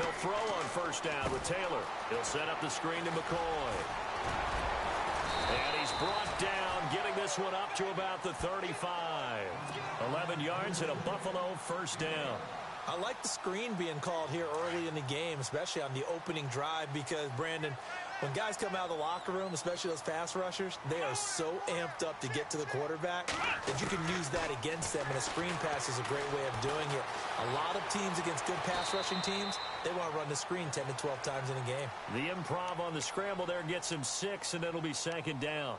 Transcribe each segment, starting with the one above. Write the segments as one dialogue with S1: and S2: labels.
S1: They'll throw on first down with Taylor. He'll set up the screen to McCoy. And he's brought down, getting this one up to about the 35. 11 yards and a Buffalo first down.
S2: I like the screen being called here early in the game, especially on the opening drive, because, Brandon, when guys come out of the locker room, especially those pass rushers, they are so amped up to get to the quarterback that you can use that against them, and a screen pass is a great way of doing it. A lot of teams against good pass rushing teams, they want to run the screen 10 to 12 times in a game.
S1: The improv on the scramble there gets him 6, and it'll be second down.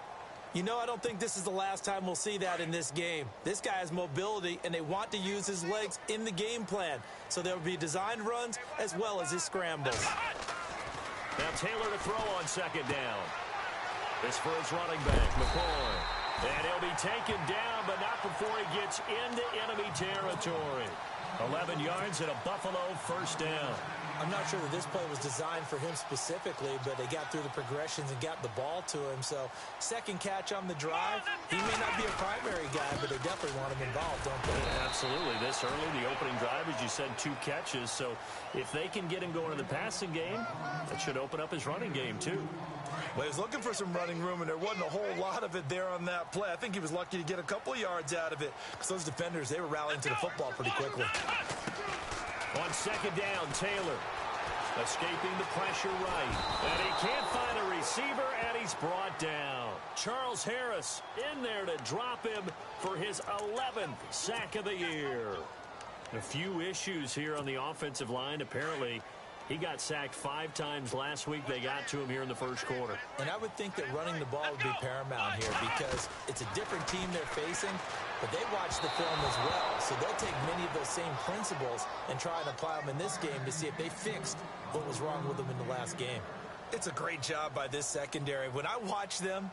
S2: You know, I don't think this is the last time we'll see that in this game. This guy has mobility, and they want to use his legs in the game plan. So there will be designed runs as well as his scrambles.
S1: Now Taylor to throw on second down. This for his running back, McCoy. And he'll be taken down, but not before he gets into enemy territory. 11 yards and a Buffalo first down.
S2: I'm not sure that this play was designed for him specifically, but they got through the progressions and got the ball to him. So second catch on the drive. He may not be a primary guy, but they definitely want him involved, don't they?
S1: Yeah, absolutely. This early, the opening drive, as you said, 2 catches. So if they can get him going in the passing game, that should open up his running game too.
S2: Well, he was looking for some running room, and there wasn't a whole lot of it there on that play. I think he was lucky to get a couple yards out of it, because those defenders, they were rallying to the football pretty quickly.
S1: On second down, Taylor escaping the pressure right. And he can't find a receiver, and he's brought down. Charles Harris in there to drop him for his 11th sack of the year. A few issues here on the offensive line. Apparently, he got sacked 5 times last week. They got to him here in the first quarter.
S2: And I would think that running the ball would be paramount here, because it's a different team they're facing, but they watch the film as well. So they'll take many of those same principles and try and apply them in this game to see if they fixed what was wrong with them in the last game. It's a great job by this secondary. When I watch them,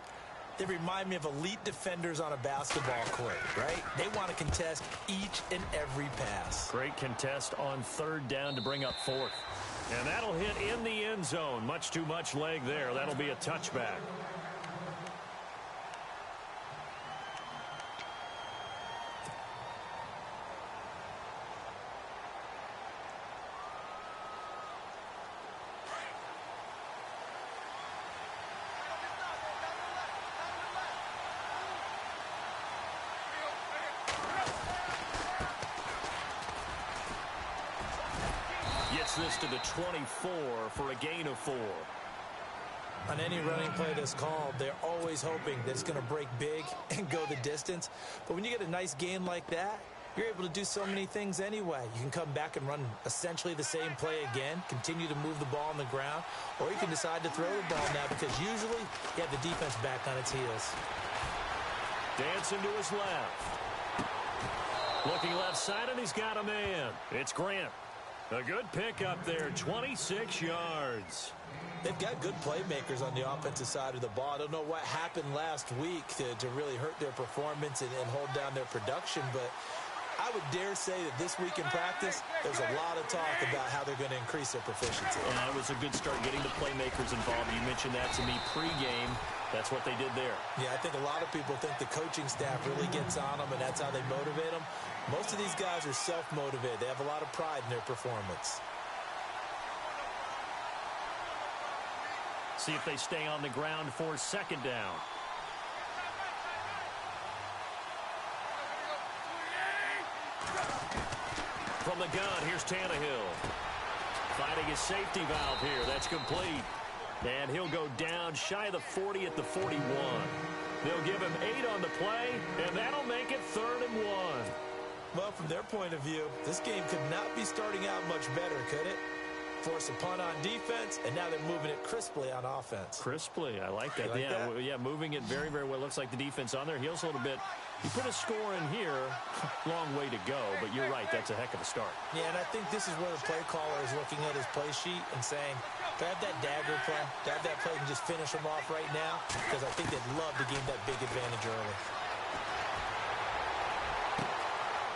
S2: they remind me of elite defenders on a basketball court, right? They want to contest each and every pass.
S1: Great contest on third down to bring up 4th. And that'll hit in the end zone. Much too much leg there. That'll be a touchback. This to the 24 for a gain of 4.
S2: On any running play that's called, they're always hoping that it's going to break big and go the distance. But when you get a nice gain like that, you're able to do so many things anyway. You can come back and run essentially the same play again, continue to move the ball on the ground, or you can decide to throw the ball now, because usually you have the defense back on its heels.
S1: Dancing to his left. Looking left side, and he's got a man. It's Grant. A good pick up there, 26 yards.
S2: They've got good playmakers on the offensive side of the ball. I don't know what happened last week to really hurt their performance and hold down their production, but I would dare say that this week in practice, there's a lot of talk about how they're going to increase their proficiency.
S1: And it was a good start getting the playmakers involved. You mentioned that to me pregame. That's what they did there.
S2: Yeah, I think a lot of people think the coaching staff really gets on them, and that's how they motivate them. Most of these guys are self-motivated. They have a lot of pride in their performance.
S1: See if they stay on the ground for second down. From the gun, here's Tannehill. Finding his safety valve here. That's complete. And he'll go down shy of the 40 at the 41. They'll give him 8 on the play, and that'll make it 3rd and 1.
S2: Well, from their point of view, this game could not be starting out much better, could it? Force a punt on defense, and now they're moving it crisply on offense.
S1: Crisply, I like that.
S2: Like that?
S1: Yeah, moving it very, very well. Looks like the defense on their heels a little bit. You put a score in here, long way to go, but you're right, that's a heck of a start.
S2: Yeah, and I think this is where the play caller is looking at his play sheet and saying, do I have that dagger play? Do I have that play and just finish them off right now? Because I think they'd love to gain that big advantage early.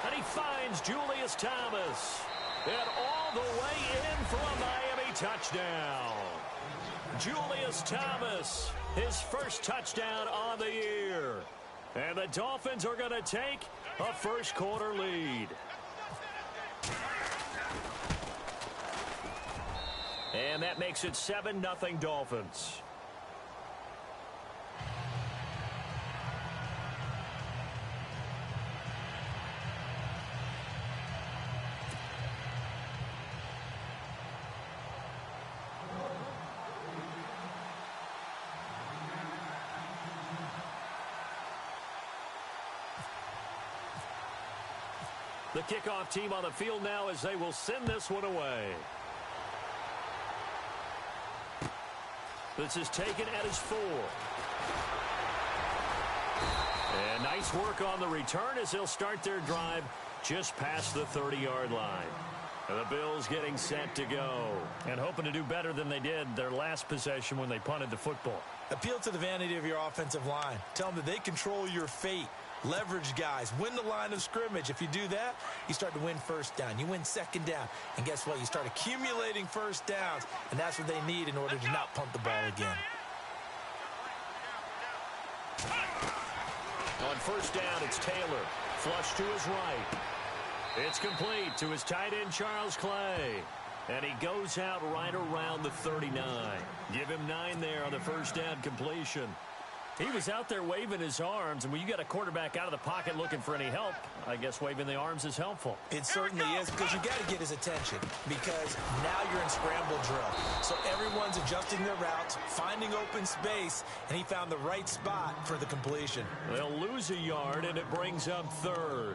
S1: And he finds Julius Thomas. And all the way in for a Miami touchdown. Julius Thomas, his first touchdown on the year. And the Dolphins are going to take a first quarter lead. And that makes it 7-0 Dolphins. The kickoff team on the field now as they will send this one away. This is taken at his 4. And nice work on the return as they'll start their drive just past the 30-yard line. And the Bills getting set to go. And hoping to do better than they did their last possession when they punted the football.
S2: Appeal to the vanity of your offensive line. Tell them that they control your fate. Leverage guys. Win the line of scrimmage. If you do that, you start to win first down. You win second down. And guess what? You start accumulating first downs. And that's what they need in order to not punt the ball again.
S1: On first down, it's Taylor. Flush to his right. It's complete to his tight end, Charles Clay. And he goes out right around the 39. Give him 9 there on the first down completion. He was out there waving his arms, and when you got a quarterback out of the pocket looking for any help, I guess waving the arms is helpful.
S2: It certainly is, because you got to get his attention, because now you're in scramble drill. So everyone's adjusting their routes, finding open space, and he found the right spot for the completion.
S1: They'll lose a yard, and it brings up 3rd.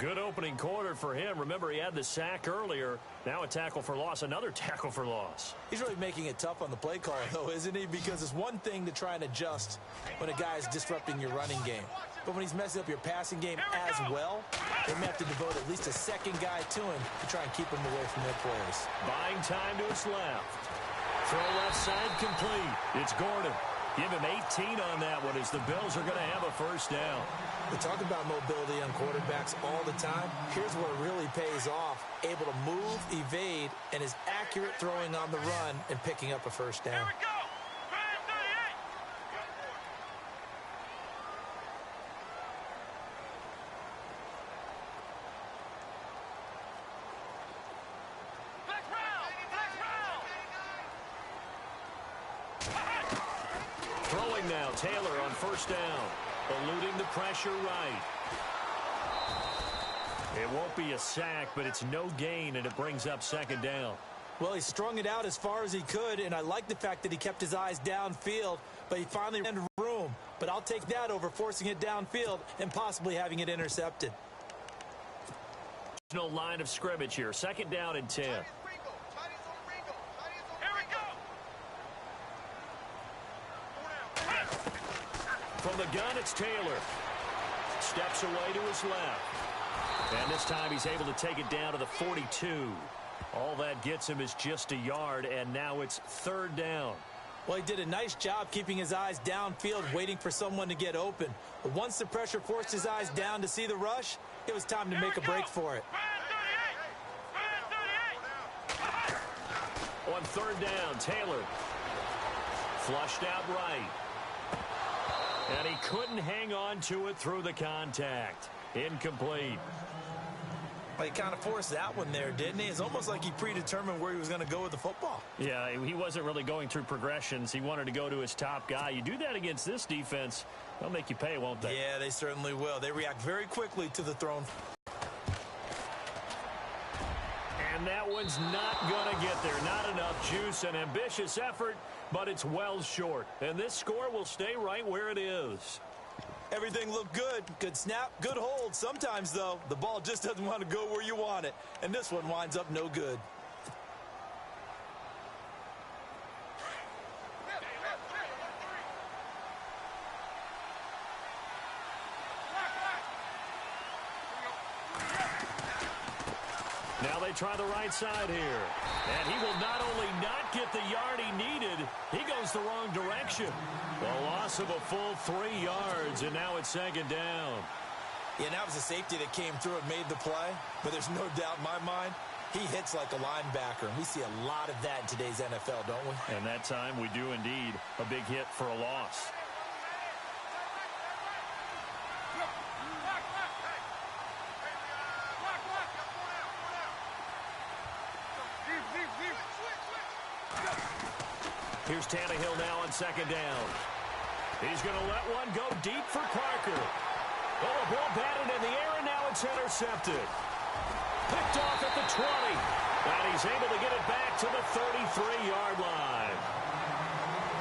S1: Good opening quarter for him. Remember, he had the sack earlier. Now a tackle for loss, another tackle for loss.
S2: He's really making it tough on the play caller, though, isn't he? Because it's one thing to try and adjust when a guy is disrupting your running game. But when he's messing up your passing game as well, they may have to devote at least a second guy to him to try and keep him away from their plays.
S1: Buying time to his left. Throw left side complete. It's Gordon. Give him 18 on that one as the Bills are going to have a first down.
S2: We talk about mobility on quarterbacks all the time. Here's where it really pays off. Able to move, evade, and is accurate throwing on the run and picking up a first down.
S3: Here we go.
S1: Throwing now, Taylor on first down. Eluding the pressure right. It won't be a sack, but it's no gain, and it brings up second down.
S2: Well, he strung it out as far as he could, and I like the fact that he kept his eyes downfield, but he finally ran room. But I'll take that over forcing it downfield and possibly having it intercepted.
S1: No line of scrimmage here. Second down and 10. From the gun, it's Taylor. Steps away to his left. And this time he's able to take it down to the 42. All that gets him is just a yard, and now it's third down.
S2: Well, he did a nice job keeping his eyes downfield, waiting for someone to get open. But once the pressure forced his eyes down to see the rush, it was time to make a break for it.
S1: On third down, Taylor. Flushed out right. And he couldn't hang on to it through the contact. Incomplete.
S2: Well, he kind of forced that one there, didn't he? It's almost like he predetermined where he was going to go with the football.
S1: Yeah, he wasn't really going through progressions. He wanted to go to his top guy. You do that against this defense, they'll make you pay, won't they?
S2: Yeah, they certainly will. They react very quickly to the thrown.
S1: And that one's not going to get there. Not enough juice, an ambitious effort, but it's well short. And this score will stay right where it is.
S2: Everything looked good. Good snap, good hold. Sometimes, though, the ball just doesn't want to go where you want it. And this one winds up no good.
S1: Now they try the right side here. And he will not only not get the yard he needed, he goes the wrong direction. The loss of a full 3 yards, and now it's second down.
S2: Yeah, and that was a safety that came through and made the play. But there's no doubt in my mind, he hits like a linebacker. And we see a lot of that in today's NFL, don't we?
S1: And that time we do indeed a big hit for a loss. Here's Tannehill now on second down. He's going to let one go deep for Parker. Oh, a ball batted in the air, and now it's intercepted. Picked off at the 20. And he's able to get it back to the 33-yard line.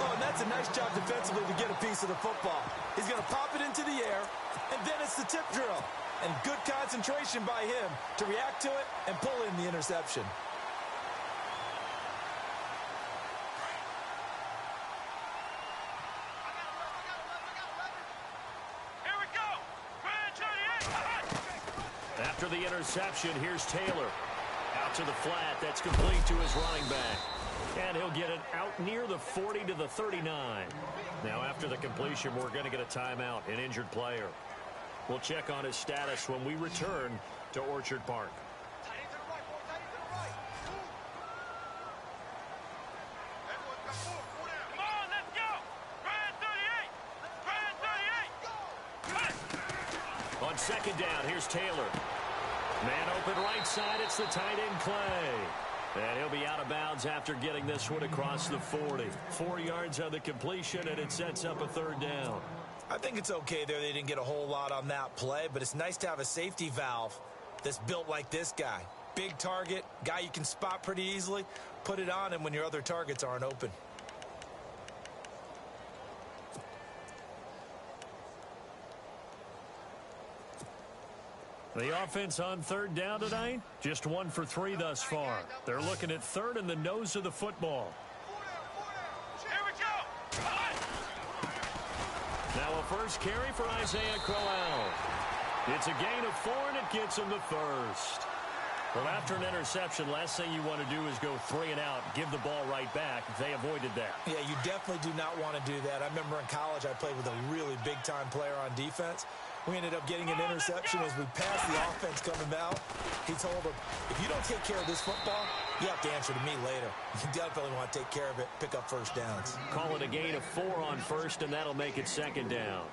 S2: Oh, and that's a nice job defensively to get a piece of the football. He's going to pop it into the air, and then it's the tip drill. And good concentration by him to react to it and pull in the interception.
S1: After the interception, here's Taylor. Out to the flat. That's complete to his running back. And he'll get it out near the 40 to the 39. Now, after the completion, we're going to get a timeout, an injured player. We'll check on his status when we return to Orchard Park. On second down, here's Taylor. Man open right side, it's the tight end Clay. And he'll be out of bounds after getting this one across the 40. 4 yards on the completion, and it sets up a third down.
S2: I think it's okay there. They didn't get a whole lot on that play, but it's nice to have a safety valve that's built like this guy. Big target, guy you can spot pretty easily. Put it on him when your other targets aren't open.
S1: The offense on third down tonight, just 1 for 3 thus far. They're looking at third in the nose of the football. Now a first carry for Isaiah Crowell. It's a gain of 4, and it gets him the first. Well, after an interception, last thing you want to do is go 3 and out, give the ball right back. They avoided that.
S2: Yeah, you definitely do not want to do that. I remember in college I played with a really big-time player on defense. We ended up getting an interception as we passed the offense coming out. He told him, if you don't take care of this football, you have to answer to me later. You definitely want to take care of it, pick up first downs.
S1: Call it a gain of 4 on first, and that'll make it second down.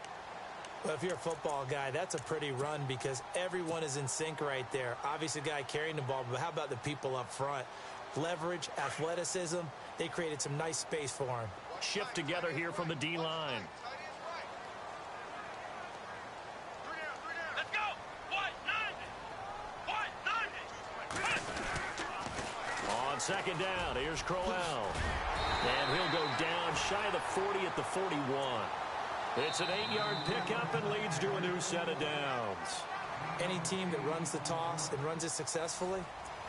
S2: Well, if you're a football guy, that's a pretty run because everyone is in sync right there. Obviously, the guy carrying the ball, but how about the people up front? Leverage, athleticism, they created some nice space for him.
S1: Shift together here from the D-line. On second down, here's Crowell. And he'll go down shy of the 40 at the 41. It's an 8-yard pickup and leads to a new set of downs.
S2: Any team that runs the toss and runs it successfully,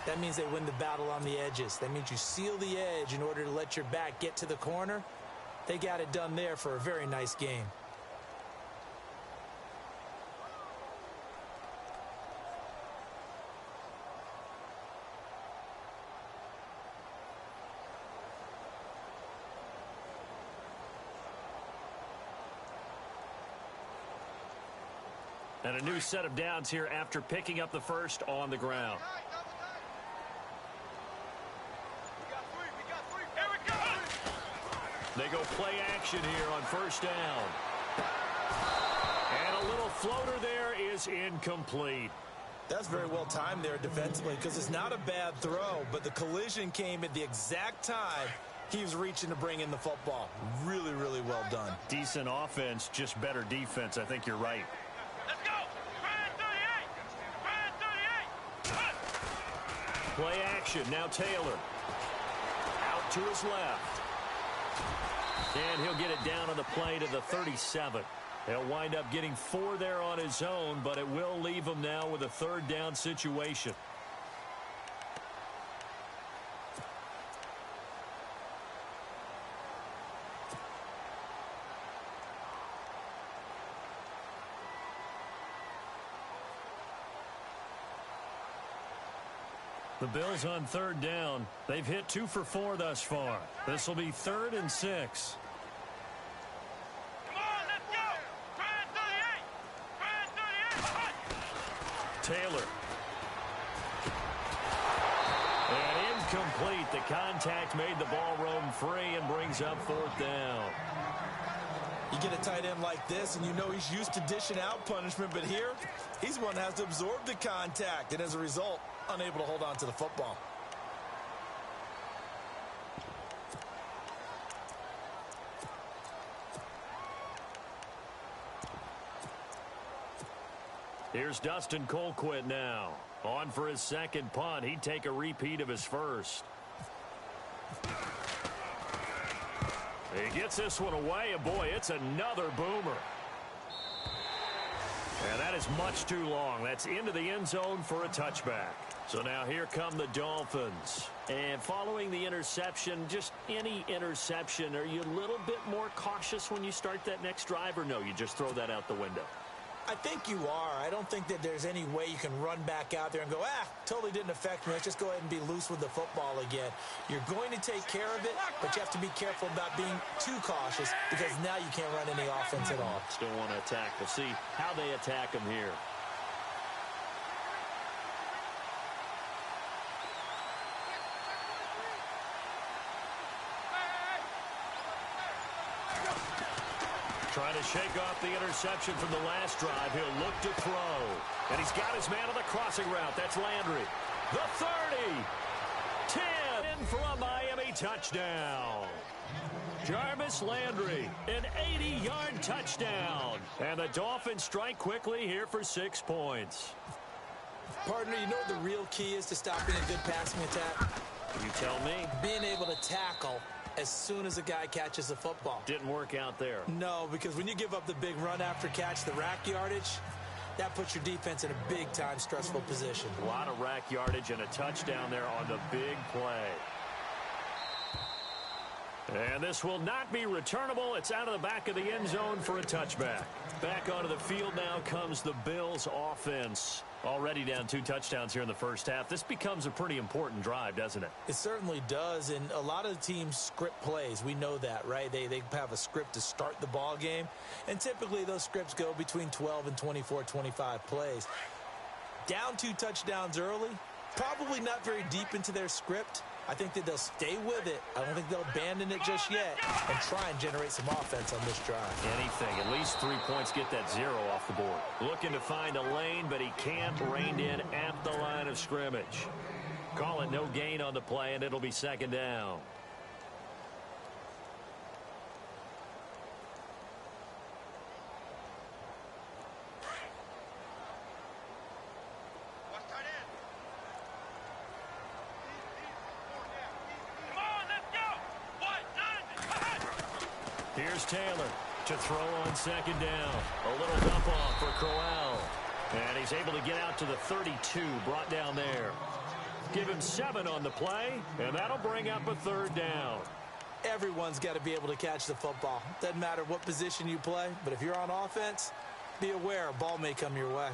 S2: that means they win the battle on the edges. That means you seal the edge in order to let your back get to the corner. They got it done there for a very nice game.
S1: And a new set of downs here after picking up the first on the ground. They go play action here on first down. And a little floater there is incomplete.
S2: That's very well timed there defensively because it's not a bad throw, but the collision came at the exact time he was reaching to bring in the football. Really, really well done.
S1: Decent offense, just better defense. I think you're right. Play action. Now Taylor. Out to his left. And he'll get it down on the play to the 37. He'll wind up getting 4 there on his own, but it will leave him now with a third down situation. The Bills on third down. They've hit 2 for 4 thus far. This will be 3rd and 6.
S3: Come on, let's go! Try 38!
S1: Taylor. And incomplete. The contact made the ball roam free and brings up 4th down.
S2: You get a tight end like this, and you know he's used to dishing out punishment, but here, he's one that has to absorb the contact, and as a result, unable to hold on to the football.
S1: Here's Dustin Colquitt now. On for his second punt. He'd take a repeat of his first. He gets this one away, and boy, it's another boomer. And that is much too long. That's into the end zone for a touchback. So now here come the Dolphins. And following the interception, just any interception, are you a little bit more cautious when you start that next drive, or no, you just throw that out the window?
S2: I think you are. I don't think that there's any way you can run back out there and go, totally didn't affect me. Let's just go ahead and be loose with the football again. You're going to take care of it, but you have to be careful about being too cautious because now you can't run any offense at all.
S1: Still want to attack. We'll see how they attack him here. Trying to shake off the interception from the last drive. He'll look to throw. And he's got his man on the crossing route. That's Landry. The 30. 10 in for a Miami touchdown. Jarvis Landry, an 80-yard touchdown. And the Dolphins strike quickly here for 6 points.
S2: Partner, you know what the real key is to stopping a good passing attack?
S1: You tell me.
S2: Being able to tackle as soon as a guy catches the football.
S1: Didn't work out there.
S2: No, because when you give up the big run after catch, the rack yardage, that puts your defense in a big-time stressful position.
S1: A lot of rack yardage and a touchdown there on the big play. And this will not be returnable. It's out of the back of the end zone for a touchback. Back onto the field now comes the Bills offense. Already down 2 touchdowns here in the first half. This becomes a pretty important drive, doesn't it? It
S2: certainly does, and a lot of the teams script plays. We know that, right? They have a script to start the ball game, and typically those scripts go between 12 and 24, 25 plays. Down 2 touchdowns early, probably not very deep into their script. I think that they'll stay with it. I don't think they'll abandon it just yet and try and generate some offense on this drive.
S1: Anything. At least 3 points, get that 0 off the board. Looking to find a lane, but he can't. Reined in at the line of scrimmage. Call it no gain on the play, and it'll be second down. Here's Taylor to throw on second down. A little dump off for Crowell. And he's able to get out to the 32, brought down there. Give him 7 on the play, and that'll bring up a 3rd down.
S2: Everyone's got to be able to catch the football. Doesn't matter what position you play, but if you're on offense, be aware a ball may come your way.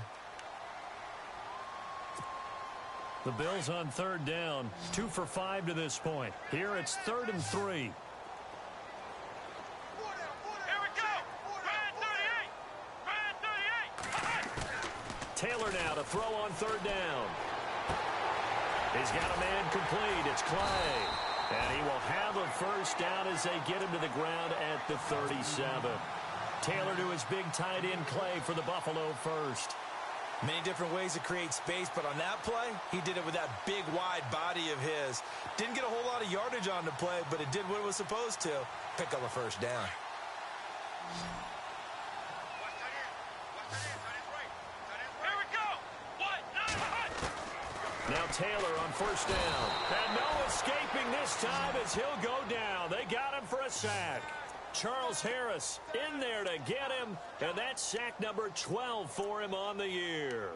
S1: The Bills on 3rd down, 2 for 5 to this point. Here it's 3rd and 3. Taylor now to throw on 3rd down. He's got a man complete. It's Clay. And he will have a 1st down as they get him to the ground at the 37. Taylor to his big tight end Clay for the Buffalo 1st.
S2: Many different ways to create space, but on that play, he did it with that big, wide body of his. Didn't get a whole lot of yardage on the play, but it did what it was supposed to. Pick up a 1st down.
S1: Now Taylor on 1st down. And no escaping this time as he'll go down. They got him for a sack. Charles Harris in there to get him. And that's sack number 12 for him on the year.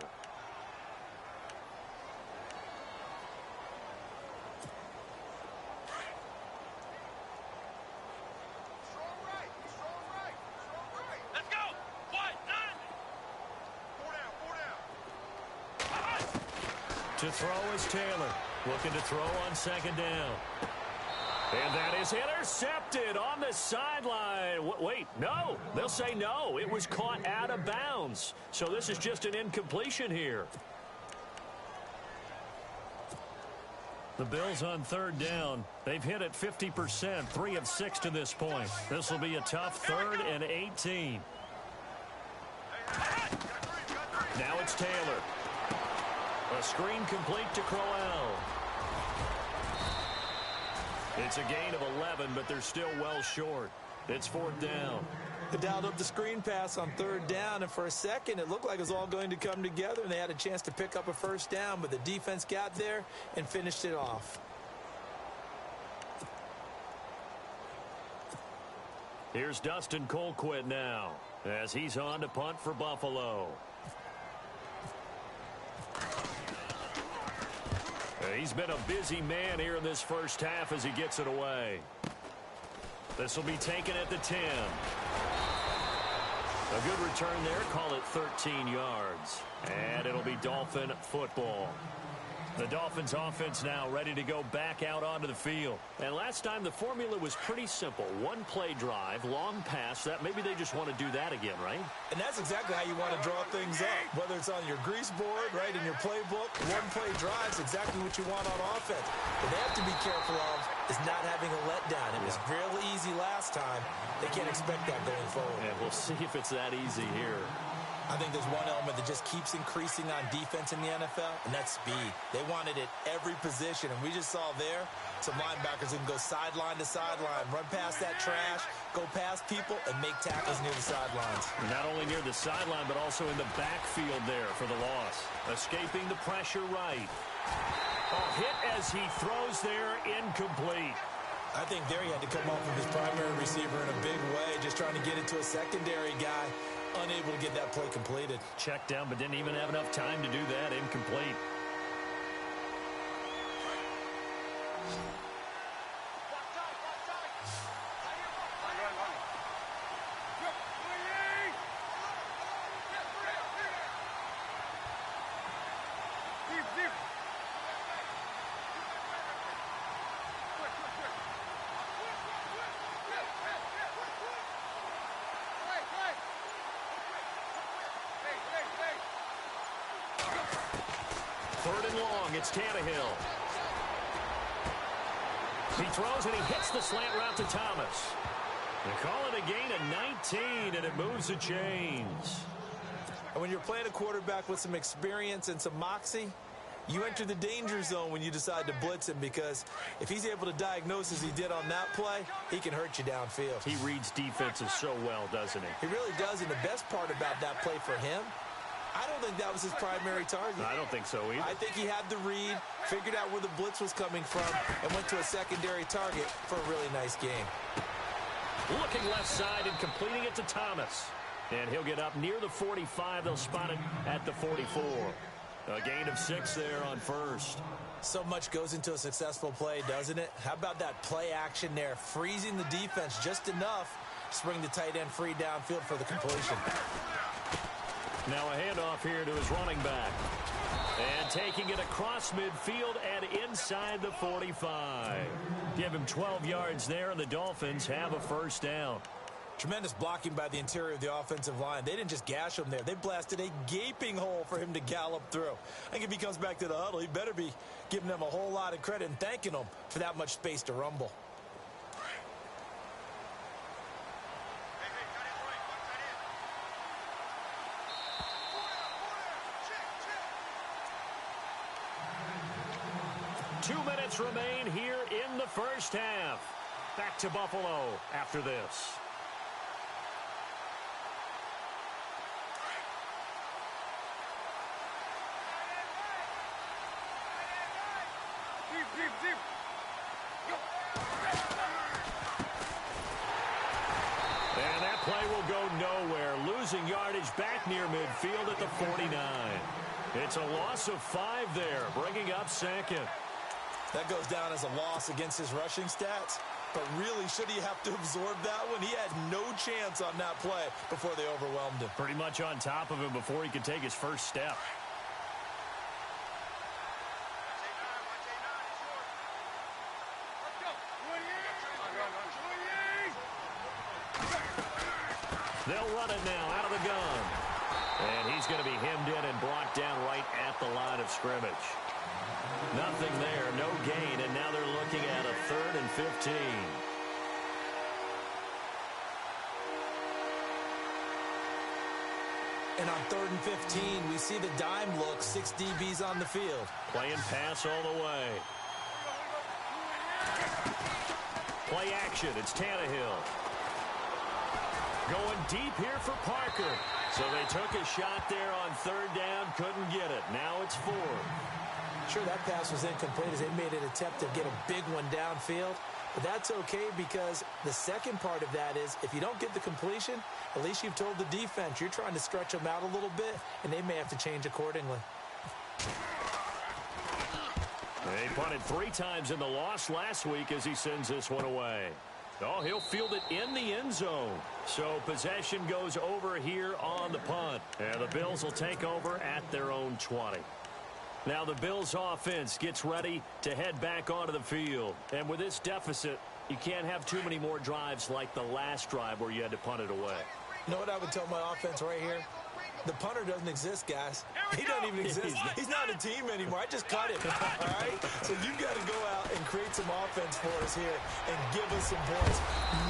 S1: To throw is Taylor. Looking to throw on 2nd down. And that is intercepted on the sideline. Wait, no. They'll say no. It was caught out of bounds. So this is just an incompletion here. The Bills on 3rd down. They've hit it 50%, 3 of 6 to this point. This will be a tough 3rd and 18. Now it's Taylor. A screen complete to Crowell. It's a gain of 11, but they're still well short. It's 4th down.
S2: They dialed up the screen pass on 3rd down, and for a second, it looked like it was all going to come together, and they had a chance to pick up a 1st down, but the defense got there and finished it off.
S1: Here's Dustin Colquitt now, as he's on to punt for Buffalo. He's been a busy man here in this first half as he gets it away. This will be taken at the 10. A good return there. Call it 13 yards. And it'll be Dolphin football. The Dolphins offense now ready to go back out onto the field. And last time the formula was pretty simple. One play drive, long pass. That maybe they just want to do that again, right?
S2: And that's exactly how you want to draw things up. Whether it's on your grease board, right, in your playbook, one play drive is exactly what you want on offense. What they have to be careful of is not having a letdown. It was real easy last time. They can't expect that going forward.
S1: And we'll see if it's that easy here.
S2: I think there's one element that just keeps increasing on defense in the NFL, and that's speed. They want it at every position, and we just saw there some linebackers who can go sideline to sideline, run past that trash, go past people, and make tackles near the sidelines.
S1: Not only near the sideline, but also in the backfield there for the loss. Escaping the pressure right. Hit as he throws there, incomplete.
S2: I think there he had to come off of his primary receiver in a big way, just trying to get it to a secondary guy. Unable to get that play completed.
S1: Checked down, but didn't even have enough time to do that. Incomplete. Third and long, it's Tannehill. He throws and he hits the slant route to Thomas. They call it a gain of 19, and it moves the chains.
S2: And when you're playing a quarterback with some experience and some moxie, you enter the danger zone when you decide to blitz him, because if he's able to diagnose as he did on that play, he can hurt you downfield.
S1: He reads defenses so well, doesn't he?
S2: He really does, and the best part about that play for him, I don't think that was his primary target.
S1: I don't think so either.
S2: I think he had the read, figured out where the blitz was coming from, and went to a secondary target for a really nice game.
S1: Looking left side and completing it to Thomas. And he'll get up near the 45. They'll spot it at the 44. A gain of 6 there on first.
S2: So much goes into a successful play, doesn't it? How about that play action there, freezing the defense just enough to bring the tight end free downfield for the completion.
S1: Now a handoff here to his running back. And taking it across midfield and inside the 45. Give him 12 yards there, and the Dolphins have a first down.
S2: Tremendous blocking by the interior of the offensive line. They didn't just gash him there. They blasted a gaping hole for him to gallop through. I think if he comes back to the huddle, he better be giving them a whole lot of credit and thanking them for that much space to rumble.
S1: Remain here in the first half. Back to Buffalo after this. And that play will go nowhere. Losing yardage back near midfield at the 49. It's a loss of 5 there, bringing up second.
S2: That goes down as a loss against his rushing stats. But really, should he have to absorb that one? He had no chance on that play before they overwhelmed him.
S1: Pretty much on top of him before he could take his first step. They'll run it now out of the gun. And he's going to be hemmed in and brought down right at the line of scrimmage. Nothing there, no gain, and now they're looking at a 3rd and 15.
S2: And on 3rd and 15, we see the dime look, 6 DBs on the field.
S1: Playing pass all the way. Play action, it's Tannehill. Going deep here for Parker. So they took a shot there on third down, couldn't get it. Now it's fourth.
S2: Sure, that pass was incomplete as they made an attempt to get a big one downfield. But that's okay because the second part of that is if you don't get the completion, at least you've told the defense you're trying to stretch them out a little bit, and they may have to change accordingly.
S1: They punted 3 times in the loss last week as he sends this one away. Oh, he'll field it in the end zone. So possession goes over here on the punt. And the Bills will take over at their own 20. Now the Bills offense gets ready to head back onto the field. And with this deficit, you can't have too many more drives like the last drive where you had to punt it away.
S2: You know what I would tell my offense right here? The punter doesn't exist, guys. He doesn't even exist. He's not a team anymore. I just cut him, all right? So you got to go out and create some offense for us here and give us some points.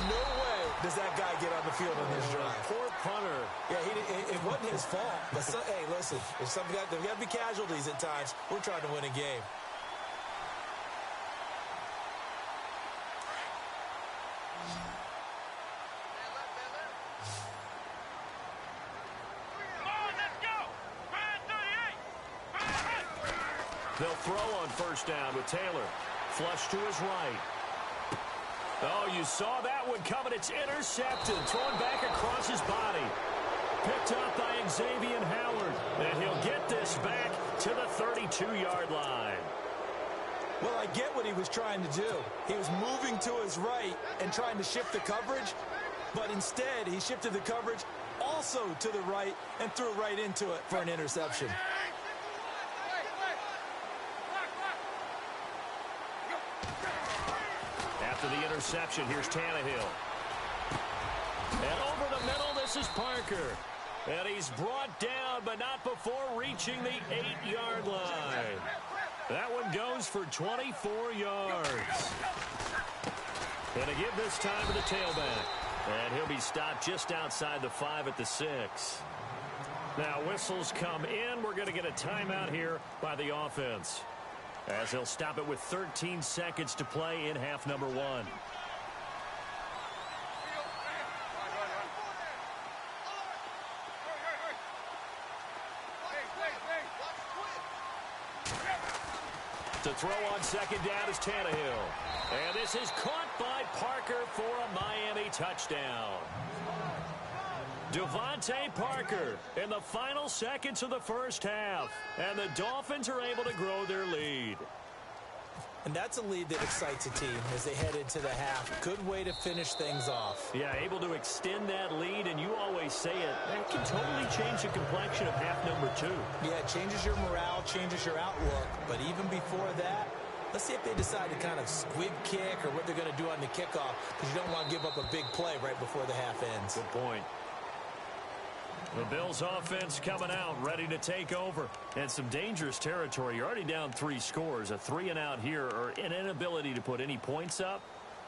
S2: No way does that guy get on the field on this drive.
S1: Poor punter.
S2: Yeah, it wasn't his fault. But hey, listen, there's got to be casualties at times. We're trying to win a game.
S1: They'll throw on first down with Taylor. Flush to his right. Oh, you saw that one coming. It's intercepted. Thrown back across his body. Picked up by Xavier Howard. And he'll get this back to the 32-yard line.
S2: Well, I get what he was trying to do. He was moving to his right and trying to shift the coverage. But instead, he shifted the coverage also to the right and threw right into it for an interception.
S1: After the interception, here's Tannehill. And over the middle, this is Parker. And he's brought down, but not before reaching the 8-yard line. That one goes for 24 yards. And to give this time to the tailback. And he'll be stopped just outside the 5 at the 6. Now whistles come in. We're going to get a timeout here by the offense, as they'll stop it with 13 seconds to play in half number 1. To throw on second down is Tannehill. And this is caught by Parker for a Miami touchdown. Devontae Parker in the final seconds of the first half. And the Dolphins are able to grow their lead.
S2: And that's a lead that excites a team as they head into the half. Good way to finish things off.
S1: Yeah, able to extend that lead, and you always say it, that can totally change the complexion of half number 2.
S2: Yeah, it changes your morale, changes your outlook. But even before that, let's see if they decide to kind of squib kick or what they're going to do on the kickoff, because you don't want to give up a big play right before the half ends.
S1: Good point. The Bills offense coming out, ready to take over. And some dangerous territory. You're already down 3 scores. A 3-and-out here, or an inability to put any points up.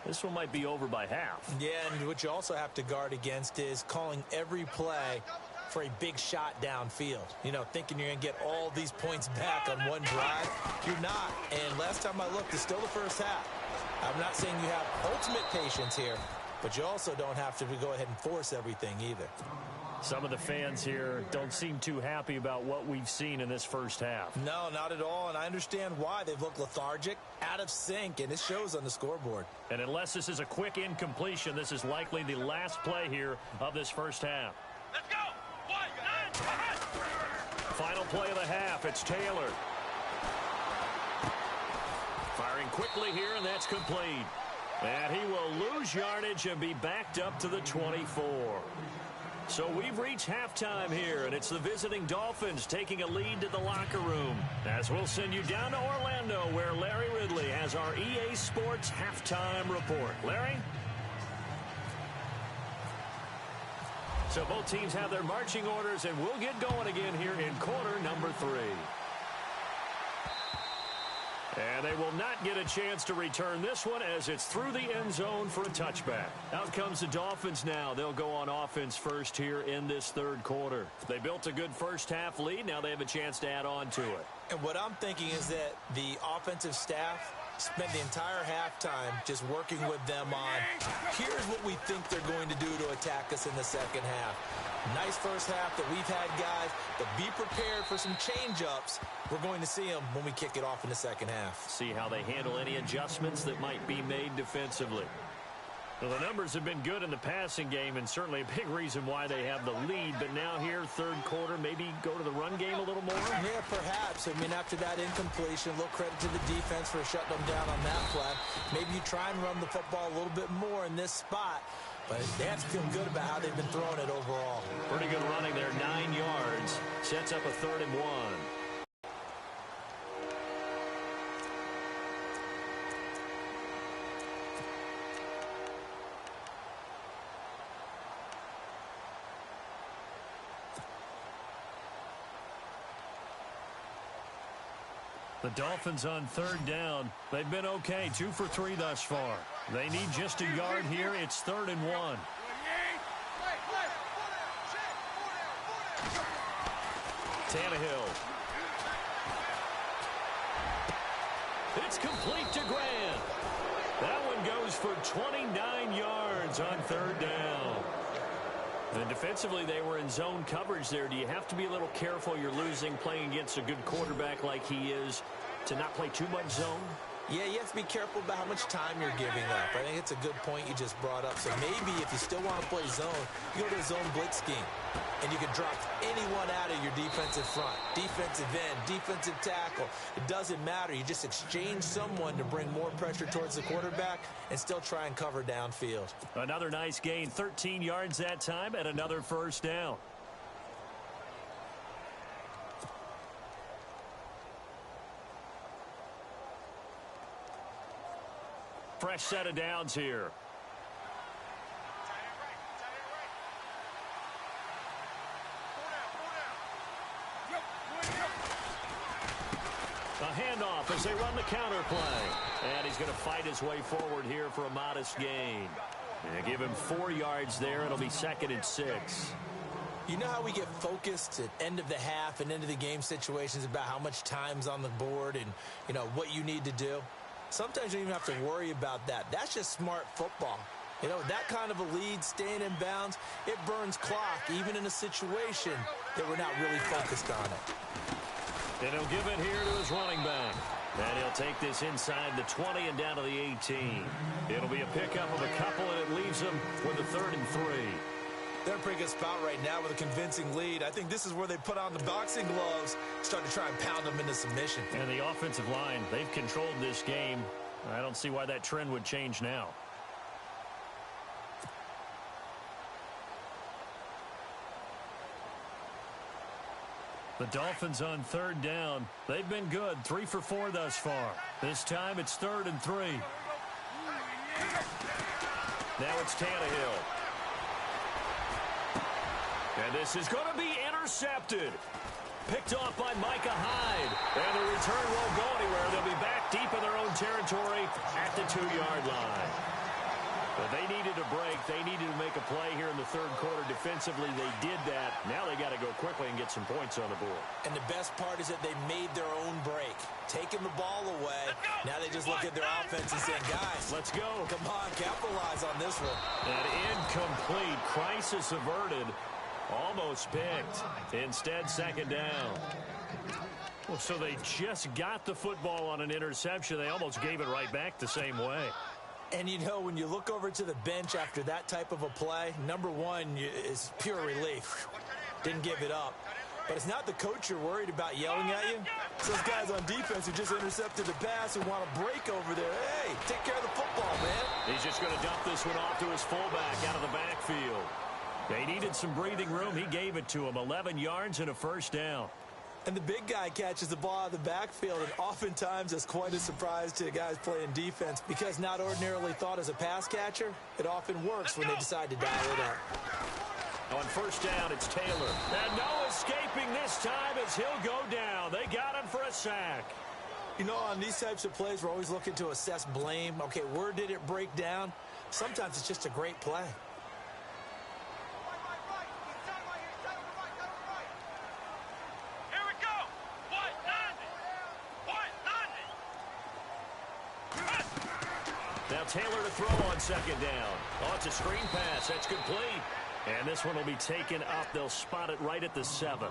S1: This one might be over by half.
S2: Yeah, and what you also have to guard against is calling every play for a big shot downfield. You know, thinking you're going to get all these points back on one drive. You're not. And last time I looked, it's still the first half. I'm not saying you have ultimate patience here, but you also don't have to go ahead and force everything either.
S1: Some of the fans here don't seem too happy about what we've seen in this first half.
S2: No, not at all, and I understand why. They've looked lethargic, out of sync, and it shows on the scoreboard.
S1: And unless this is a quick incompletion, this is likely the last play here of this first half.
S3: Let's go!
S1: Final play of the half, it's Taylor. Firing quickly here, and that's complete. And he will lose yardage and be backed up to the 24. So we've reached halftime here, and it's the visiting Dolphins taking a lead to the locker room. As we'll send you down to Orlando, where Larry Ridley has our EA Sports halftime report. Larry? So both teams have their marching orders, and we'll get going again here in quarter number 3. And they will not get a chance to return this one as it's through the end zone for a touchback. Out comes the Dolphins now. They'll go on offense first here in this third quarter. They built a good first half lead. Now they have a chance to add on to it.
S2: And what I'm thinking is that the offensive staff Spent the entire halftime just working with them on, here's what we think they're going to do to attack us in the second half. Nice first half that we've had, guys, but be prepared for some change-ups. We're going to see them when we kick it off in the second half.
S1: See how they handle any adjustments that might be made defensively. Well, the numbers have been good in the passing game and certainly a big reason why they have the lead. But now here, third quarter, maybe go to the run game a little more?
S2: Yeah, perhaps. I mean, after that incompletion, a little credit to the defense for shutting them down on that play. Maybe you try and run the football a little bit more in this spot. But they have to feel good about how they've been throwing it overall.
S1: Pretty good running there, 9 yards. Sets up a 3rd and 1. The Dolphins on 3rd down. They've been okay, 2 for 3 thus far. They need just a yard here. It's 3rd and 1. Tannehill. It's complete to Grant. That one goes for 29 yards on 3rd down. And defensively, they were in zone coverage there. Do you have to be a little careful? You're losing playing against a good quarterback like he is to not play too much zone?
S2: Yeah, you have to be careful about how much time you're giving up. I think it's a good point you just brought up. So maybe if you still want to play zone, you go to a zone blitz scheme. And you can drop anyone out of your defensive front, defensive end, defensive tackle. It doesn't matter. You just exchange someone to bring more pressure towards the quarterback and still try and cover downfield.
S1: Another nice gain, 13 yards that time, and another 1st down. Fresh set of downs here. A handoff as they run the counter play. And he's going to fight his way forward here for a modest gain. And give him 4 yards there. It'll be 2nd and 6.
S2: You know how we get focused at end of the half and into the game situations about how much time's on the board and, you know, what you need to do? Sometimes you don't even have to worry about that. That's just smart football. You know, that kind of a lead, staying in bounds, it burns clock, even in a situation that we're not really focused on it.
S1: And he'll give it here to his running back. And he'll take this inside the 20 and down to the 18. It'll be a pickup of a couple, and it leaves him with a 3rd and 3.
S2: They're in a pretty good spot right now with a convincing lead. I think this is where they put on the boxing gloves, start to try and pound them into submission.
S1: And the offensive line, they've controlled this game. I don't see why that trend would change now. The Dolphins on 3rd down. They've been good, 3 for 4 thus far. This time it's 3rd and 3. Now it's Tannehill. And this is going to be intercepted. Picked off by Micah Hyde. And the return won't go anywhere. They'll be back deep in their own territory at the 2-yard line. But they needed a break. They needed to make a play here in the 3rd quarter. Defensively, they did that. Now they got to go quickly and get some points on the board.
S2: And the best part is that they made their own break. Taking the ball away. Now they just look at their offense and saying, guys,
S1: let's go.
S2: Come on, capitalize on this one.
S1: And incomplete. Crisis averted. Almost picked. Instead, 2nd down. Well, so they just got the football on an interception. They almost gave it right back the same way.
S2: And, you know, when you look over to the bench after that type of a play, number one is pure relief. Didn't give it up. But it's not the coach you're worried about yelling at you. It's those guys on defense who just intercepted the pass and want to break over there. Hey, take care of the football, man.
S1: He's just going to dump this one off to his fullback out of the backfield. They needed some breathing room. He gave it to him. 11 yards and a 1st down.
S2: And the big guy catches the ball out of the backfield, and oftentimes it's quite a surprise to guys playing defense because not ordinarily thought as a pass catcher, it often works when they decide to dial it up.
S1: On 1st down, it's Taylor. And no escaping this time as he'll go down. They got him for a sack.
S2: You know, on these types of plays, we're always looking to assess blame. Okay, where did it break down? Sometimes it's just a great play.
S1: Taylor to throw on second down. Oh, it's a screen pass. That's complete. And this one will be taken up. They'll spot it right at the 7.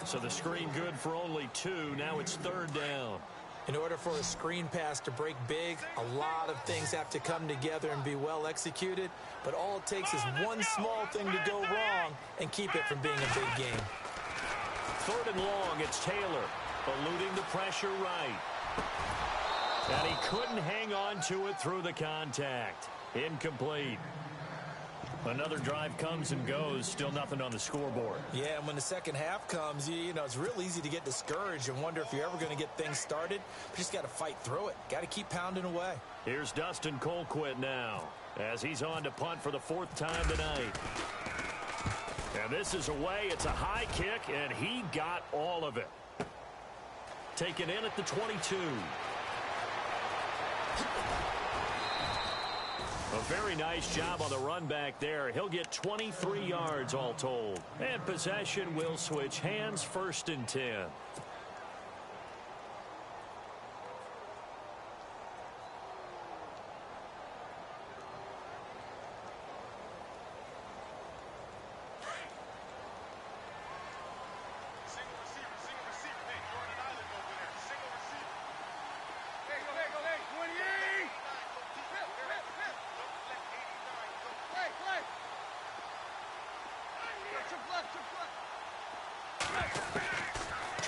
S1: So the screen good for only 2. Now it's third down.
S2: In order for a screen pass to break big, a lot of things have to come together and be well executed. But all it takes is one small thing to go wrong and keep it from being a big game.
S1: Third and long, it's Taylor, eluding the pressure right. And he couldn't hang on to it through the contact. Incomplete. Another drive comes and goes, still nothing on the scoreboard.
S2: Yeah, and when the second half comes, you know, it's real easy to get discouraged and wonder if you're ever going to get things started. But you just got to fight through it. Got to keep pounding away.
S1: Here's Dustin Colquitt now, as he's on to punt for the 4th time tonight. And this is away. It's a high kick, and he got all of it. Taken in at the 22. A very nice job on the run back there. He'll get 23 yards all told. And possession will switch hands, 1st and 10.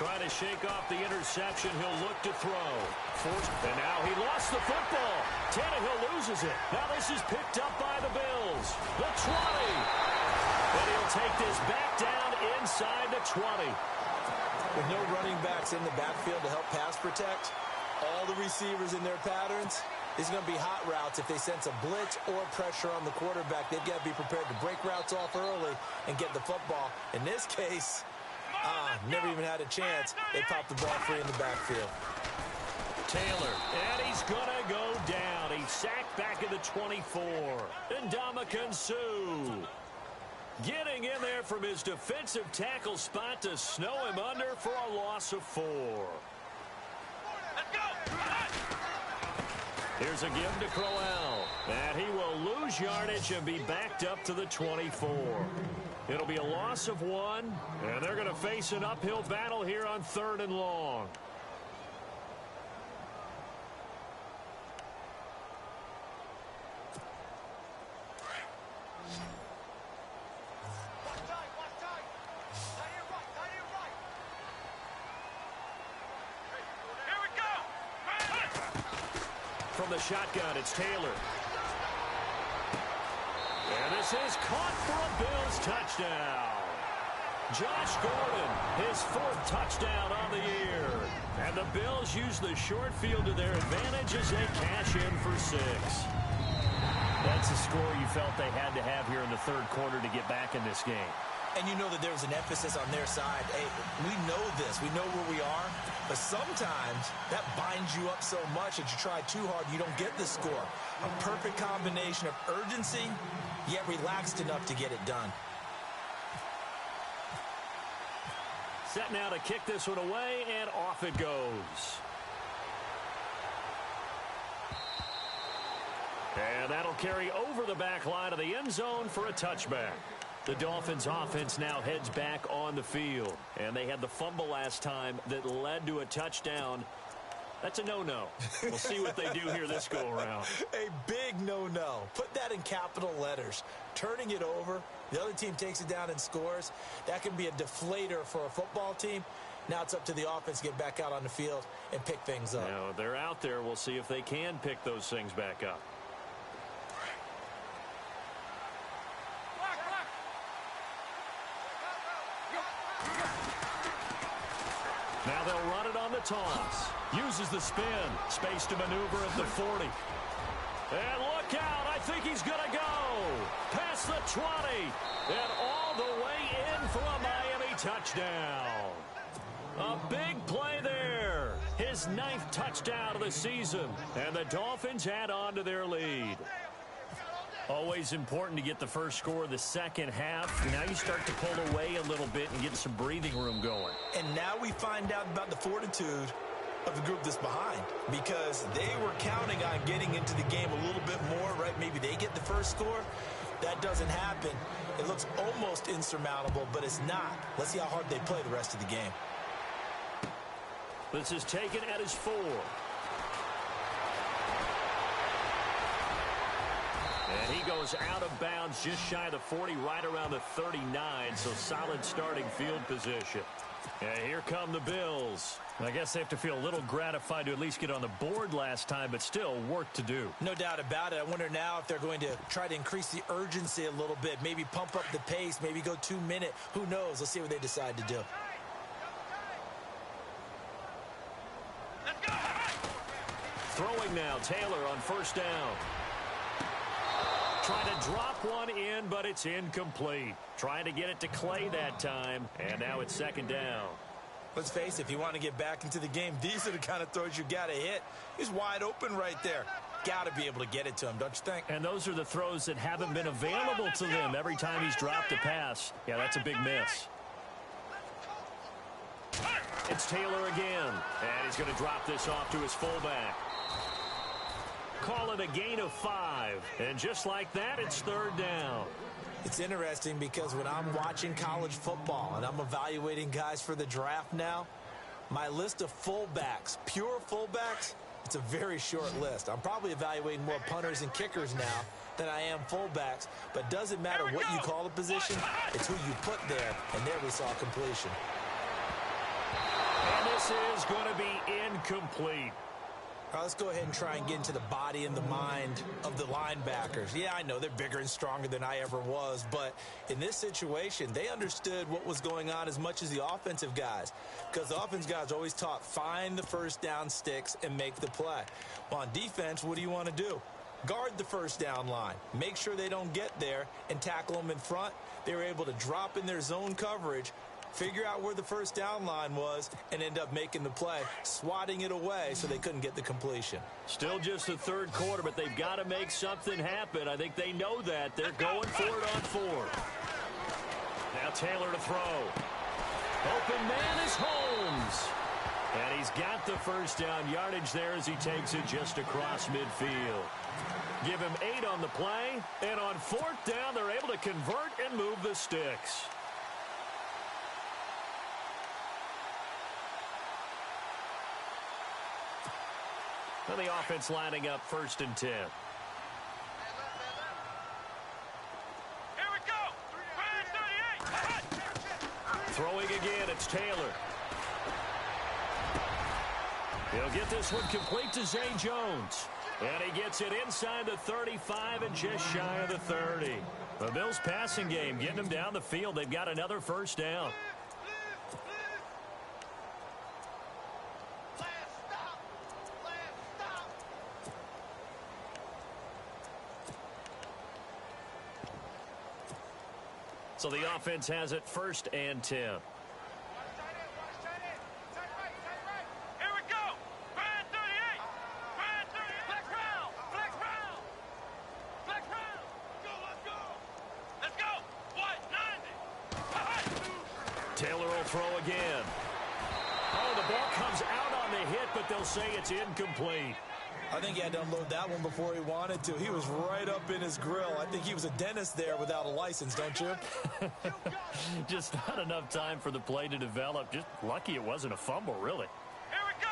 S1: Trying to shake off the interception. He'll look to throw. And now he lost the football. Tannehill loses it. Now this is picked up by the Bills. The 20. And he'll take this back down inside the 20.
S2: With no running backs in the backfield to help pass protect, all the receivers in their patterns, these are going to be hot routes. If they sense a blitz or pressure on the quarterback, they've got to be prepared to break routes off early and get the football. In this case, never even had a chance. They popped the ball free in the backfield.
S1: Taylor, and he's going to go down. He's sacked back at the 24. And Ndamukong Suh getting in there from his defensive tackle spot to snow him under for a loss of 4.
S3: Let's go.
S1: Here's a give to Crowell. And he will lose yardage and be backed up to the 24. It'll be a loss of 1, and they're going to face an uphill battle here on 3rd and long.
S3: Here we go.
S1: From the shotgun, it's Taylor. And this is caught for a Bills touchdown. Josh Gordon, his 4th touchdown on the year. And the Bills use the short field to their advantage as they cash in for 6. That's a score you felt they had to have here in the 3rd quarter to get back in this game.
S2: And you know that there was an emphasis on their side. Hey, we know this. We know where we are. But sometimes that binds you up so much that you try too hard, you don't get the score. A perfect combination of urgency, yet relaxed enough to get it done.
S1: Set now to kick this one away, and off it goes. And that'll carry over the back line of the end zone for a touchback. The Dolphins offense now heads back on the field. And they had the fumble last time that led to a touchdown. That's a no-no. We'll see what they do here this go-around.
S2: A big no-no. Put that in capital letters. Turning it over, the other team takes it down and scores. That can be a deflator for a football team. Now it's up to the offense to get back out on the field and pick things up.
S1: Now, they're out there. We'll see if they can pick those things back up. Now they'll run it on the toss. Uses the spin. Space to maneuver at the 40. And look out. I think he's going to go. Past the 20. And all the way in for a Miami touchdown. A big play there. His 9th touchdown of the season. And the Dolphins add on to their lead. Always important to get the first score of the second half. Now you start to pull away a little bit and get some breathing room going.
S2: And now we find out about the fortitude of the group that's behind, because they were counting on getting into the game a little bit more, right? Maybe they get the first score. That doesn't happen. It looks almost insurmountable, but it's not. Let's see how hard they play the rest of the game.
S1: This is taken at his 4. And he goes out of bounds just shy of the 40, right around the 39, so solid starting field position. And here come the Bills. I guess they have to feel a little gratified to at least get on the board last time, but still work to do.
S2: No doubt about it. I wonder now if they're going to try to increase the urgency a little bit, maybe pump up the pace, maybe go 2-minute. Who knows? Let's see what they decide to do.
S3: Let's go.
S1: Throwing now, Taylor on first down. Trying to drop one in, but it's incomplete. Trying to get it to Clay that time, and now it's second down.
S2: Let's face it, if you want to get back into the game, these are the kind of throws you got to hit. He's wide open right there. Got to be able to get it to him, don't you think?
S1: And those are the throws that haven't been available to them every time he's dropped a pass. Yeah, that's a big miss. It's Taylor again, and he's going to drop this off to his fullback. Call it a gain of 5, and just like that, it's third down.
S2: It's interesting because when I'm watching college football and I'm evaluating guys for the draft now, my list of fullbacks, pure fullbacks, it's a very short list. I'm probably evaluating more punters and kickers now than I am fullbacks, but doesn't matter what you call the position, it's who you put there, and there we saw completion.
S1: And this is going to be incomplete.
S2: All right, let's go ahead and try and get into the body and the mind of the linebackers. Yeah, I know they're bigger and stronger than I ever was, but in this situation, they understood what was going on as much as the offensive guys, because the offensive guys always taught find the first down sticks and make the play. Well, on defense, what do you want to do? Guard the first down line. Make sure they don't get there and tackle them in front. They were able to drop in their zone coverage, figure out where the first down line was, and end up making the play, swatting it away so they couldn't get the completion.
S1: Still just the third quarter, but they've got to make something happen. I think they know that. They're going for it on 4. Now Taylor to throw. Open man is Holmes. And he's got the first down yardage there as he takes it just across midfield. Give him 8 on the play, and on 4th down, they're able to convert and move the sticks. And the offense lining up 1st and 10.
S3: Here we go. 38.
S1: Throwing again, it's Taylor. He'll get this one complete to Zay Jones. And he gets it inside the 35 and just shy of the 30. The Bills passing game getting them down the field. They've got another first down. So the offense has it 1st and 10.
S3: Here we go. 38. 38. Flex round. Flex round. Flex round. Let's go. Let's go. What? 90.
S1: Taylor will throw again. Oh, the ball comes out on the hit, but they'll say it's incomplete.
S2: I think he had to unload that one before he wanted to. He was right up in his grill. I think he was a dentist there without a license, don't you?
S1: Just not enough time for the play to develop. Just lucky it wasn't a fumble, really.
S3: Here we go.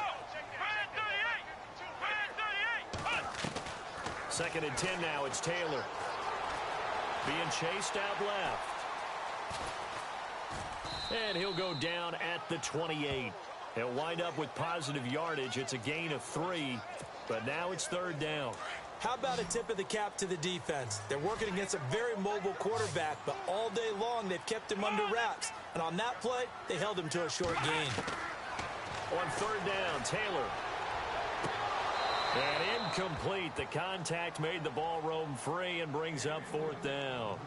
S3: 38.
S1: 2nd and 10 now. It's Taylor. Being chased out left. And he'll go down at the 28. He'll wind up with positive yardage. It's a gain of 3. But now it's 3rd down.
S2: How about a tip of the cap to the defense? They're working against a very mobile quarterback, but all day long they've kept him under wraps. And on that play, they held him to a short gain.
S1: On 3rd down, Taylor. And incomplete. The contact made the ball roam free and brings up 4th down.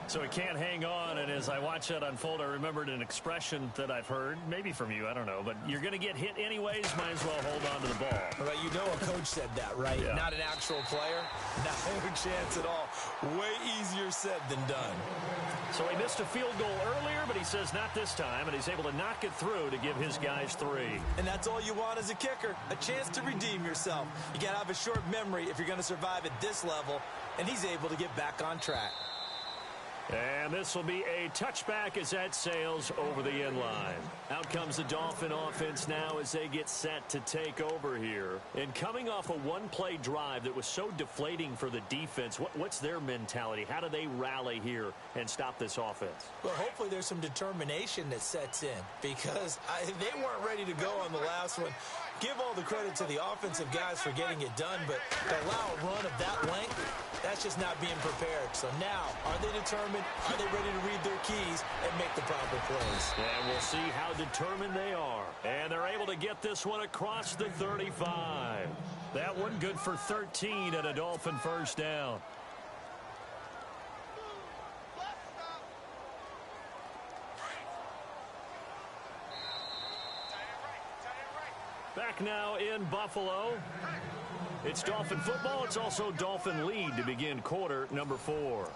S1: So he can't hang on, and as I watch that unfold, I remembered an expression that I've heard, maybe from you, I don't know, but you're going to get hit anyways, might as well hold on to the ball.
S2: Well, you know a coach said that, right?
S1: Yeah.
S2: Not an actual player. Not a chance at all. Way easier said than done.
S1: So he missed a field goal earlier, but he says not this time, and he's able to knock it through to give his guys 3.
S2: And that's all you want as a kicker, a chance to redeem yourself. You got to have a short memory if you're going to survive at this level, and he's able to get back on track.
S1: And this will be a touchback as that sails over the end line. Out comes the Dolphin offense now as they get set to take over here. And coming off a one-play drive that was so deflating for the defense, what's their mentality? How do they rally here and stop this offense?
S2: Well, hopefully there's some determination that sets in because they weren't ready to go on the last one. Give all the credit to the offensive guys for getting it done, but to allow a run of that length, that's just not being prepared. So now, are they determined? Are they ready to read their keys and make the proper plays?
S1: And we'll see how determined they are. And they're able to get this one across the 35. That one good for 13 and a Dolphin first down. Back now in Buffalo. It's Dolphin football. It's also Dolphin lead to begin quarter number 4.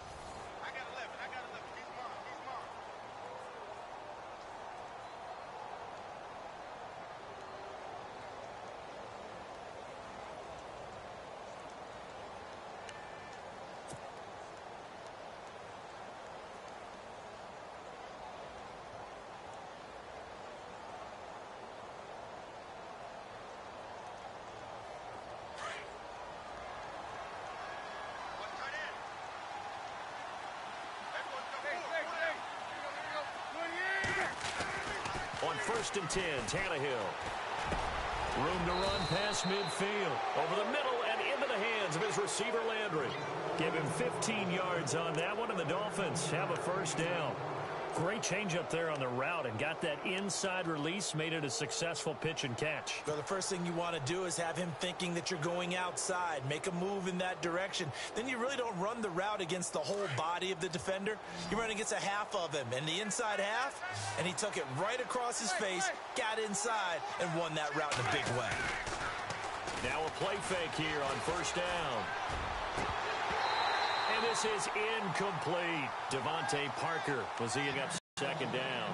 S1: On 1st and 10, Tannehill. Room to run past midfield. Over the middle and into the hands of his receiver, Landry. Give him 15 yards on that one, and the Dolphins have a first down. Great change up there on the route and got that inside release, made it a successful pitch and catch.
S2: Well, the first thing you want to do is have him thinking that you're going outside, make a move in that direction. Then you really don't run the route against the whole body of the defender. You run against a half of him, and the inside half, and he took it right across his face, got inside, and won that route in a big way.
S1: Now a play fake here on first down. And this is incomplete. Devontae Parker was eating up second down.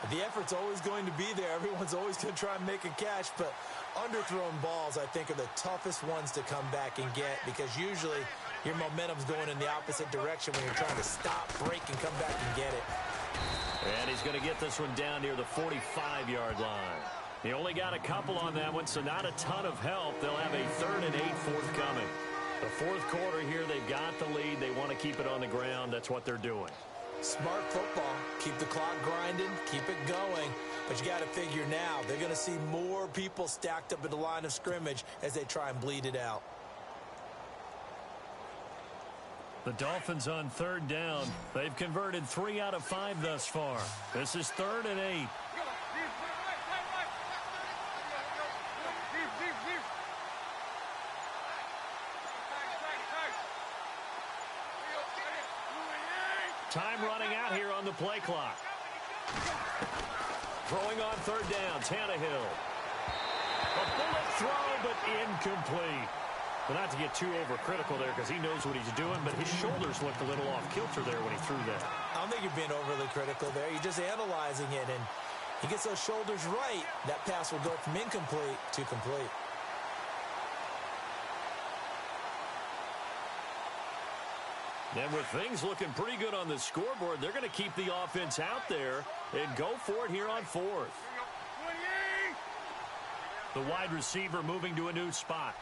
S2: The effort's always going to be there. Everyone's always going to try and make a catch, but underthrown balls, I think, are the toughest ones to come back and get because usually your momentum's going in the opposite direction when you're trying to stop, break, and come back and get it.
S1: And he's going to get this one down near the 45-yard line. He only got a couple on that one, so not a ton of help. They'll have a 3rd and 8 forthcoming. The fourth quarter here, they've got the lead. They want to keep it on the ground. That's what they're doing.
S2: Smart football. Keep the clock grinding. Keep it going. But you got to figure now, they're going to see more people stacked up at the line of scrimmage as they try and bleed it out.
S1: The Dolphins on 3rd down. They've converted 3 out of 5 thus far. This is 3rd and 8. Time running out here on the play clock. Throwing on 3rd down, Tannehill. A bullet throw, but incomplete. Well, not to get too overcritical there because he knows what he's doing, but his shoulders looked a little off kilter there when he threw that.
S2: I don't think you're being overly critical there. You're just analyzing it, and he gets those shoulders right. That pass will go from incomplete to complete.
S1: And with things looking pretty good on the scoreboard, they're going to keep the offense out there and go for it here on 4th. The wide receiver moving to a new spot.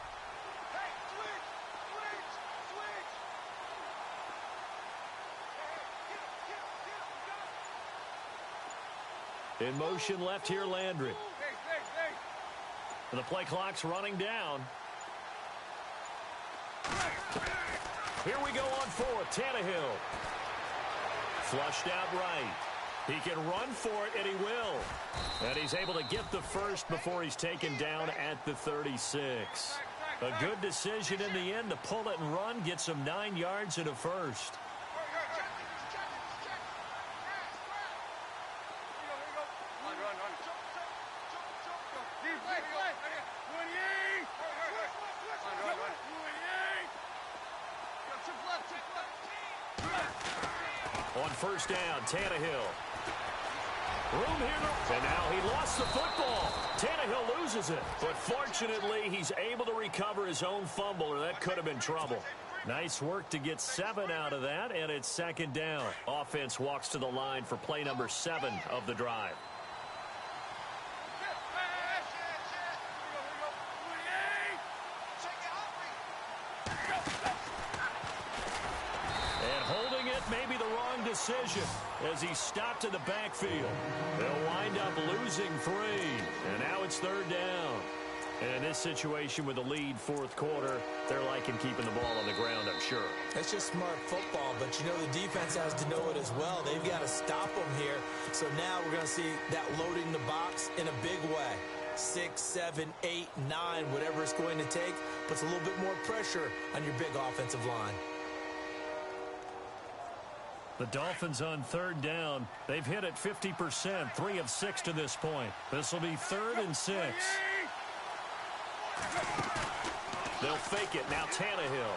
S1: In motion left here, Landry. And the play clock's running down. Here we go on 4th. Tannehill. Flushed out right. He can run for it, and he will. And he's able to get the first before he's taken down at the 36. A good decision in the end to pull it and run, get some 9 yards and a first. first down. Tannehill. Room here. And now he lost the football. Tannehill loses it. But fortunately, he's able to recover his own fumble, or that could have been trouble. Nice work to get 7 out of that, and it's second down. Offense walks to the line for play number 7 of the drive. Maybe the wrong decision as he stopped in the backfield. They'll wind up losing 3. And now it's third down. And in this situation with the lead fourth quarter, they're liking keeping the ball on the ground, I'm sure.
S2: That's just smart football, but you know the defense has to know it as well. They've got to stop them here. So now we're going to see that loading the box in a big way. 6, 7, 8, 9, whatever it's going to take, puts a little bit more pressure on your big offensive line.
S1: The Dolphins on third down. They've hit it 50%, 3 of 6 to this point. This will be 3rd and 6. They'll fake it. Now Tannehill.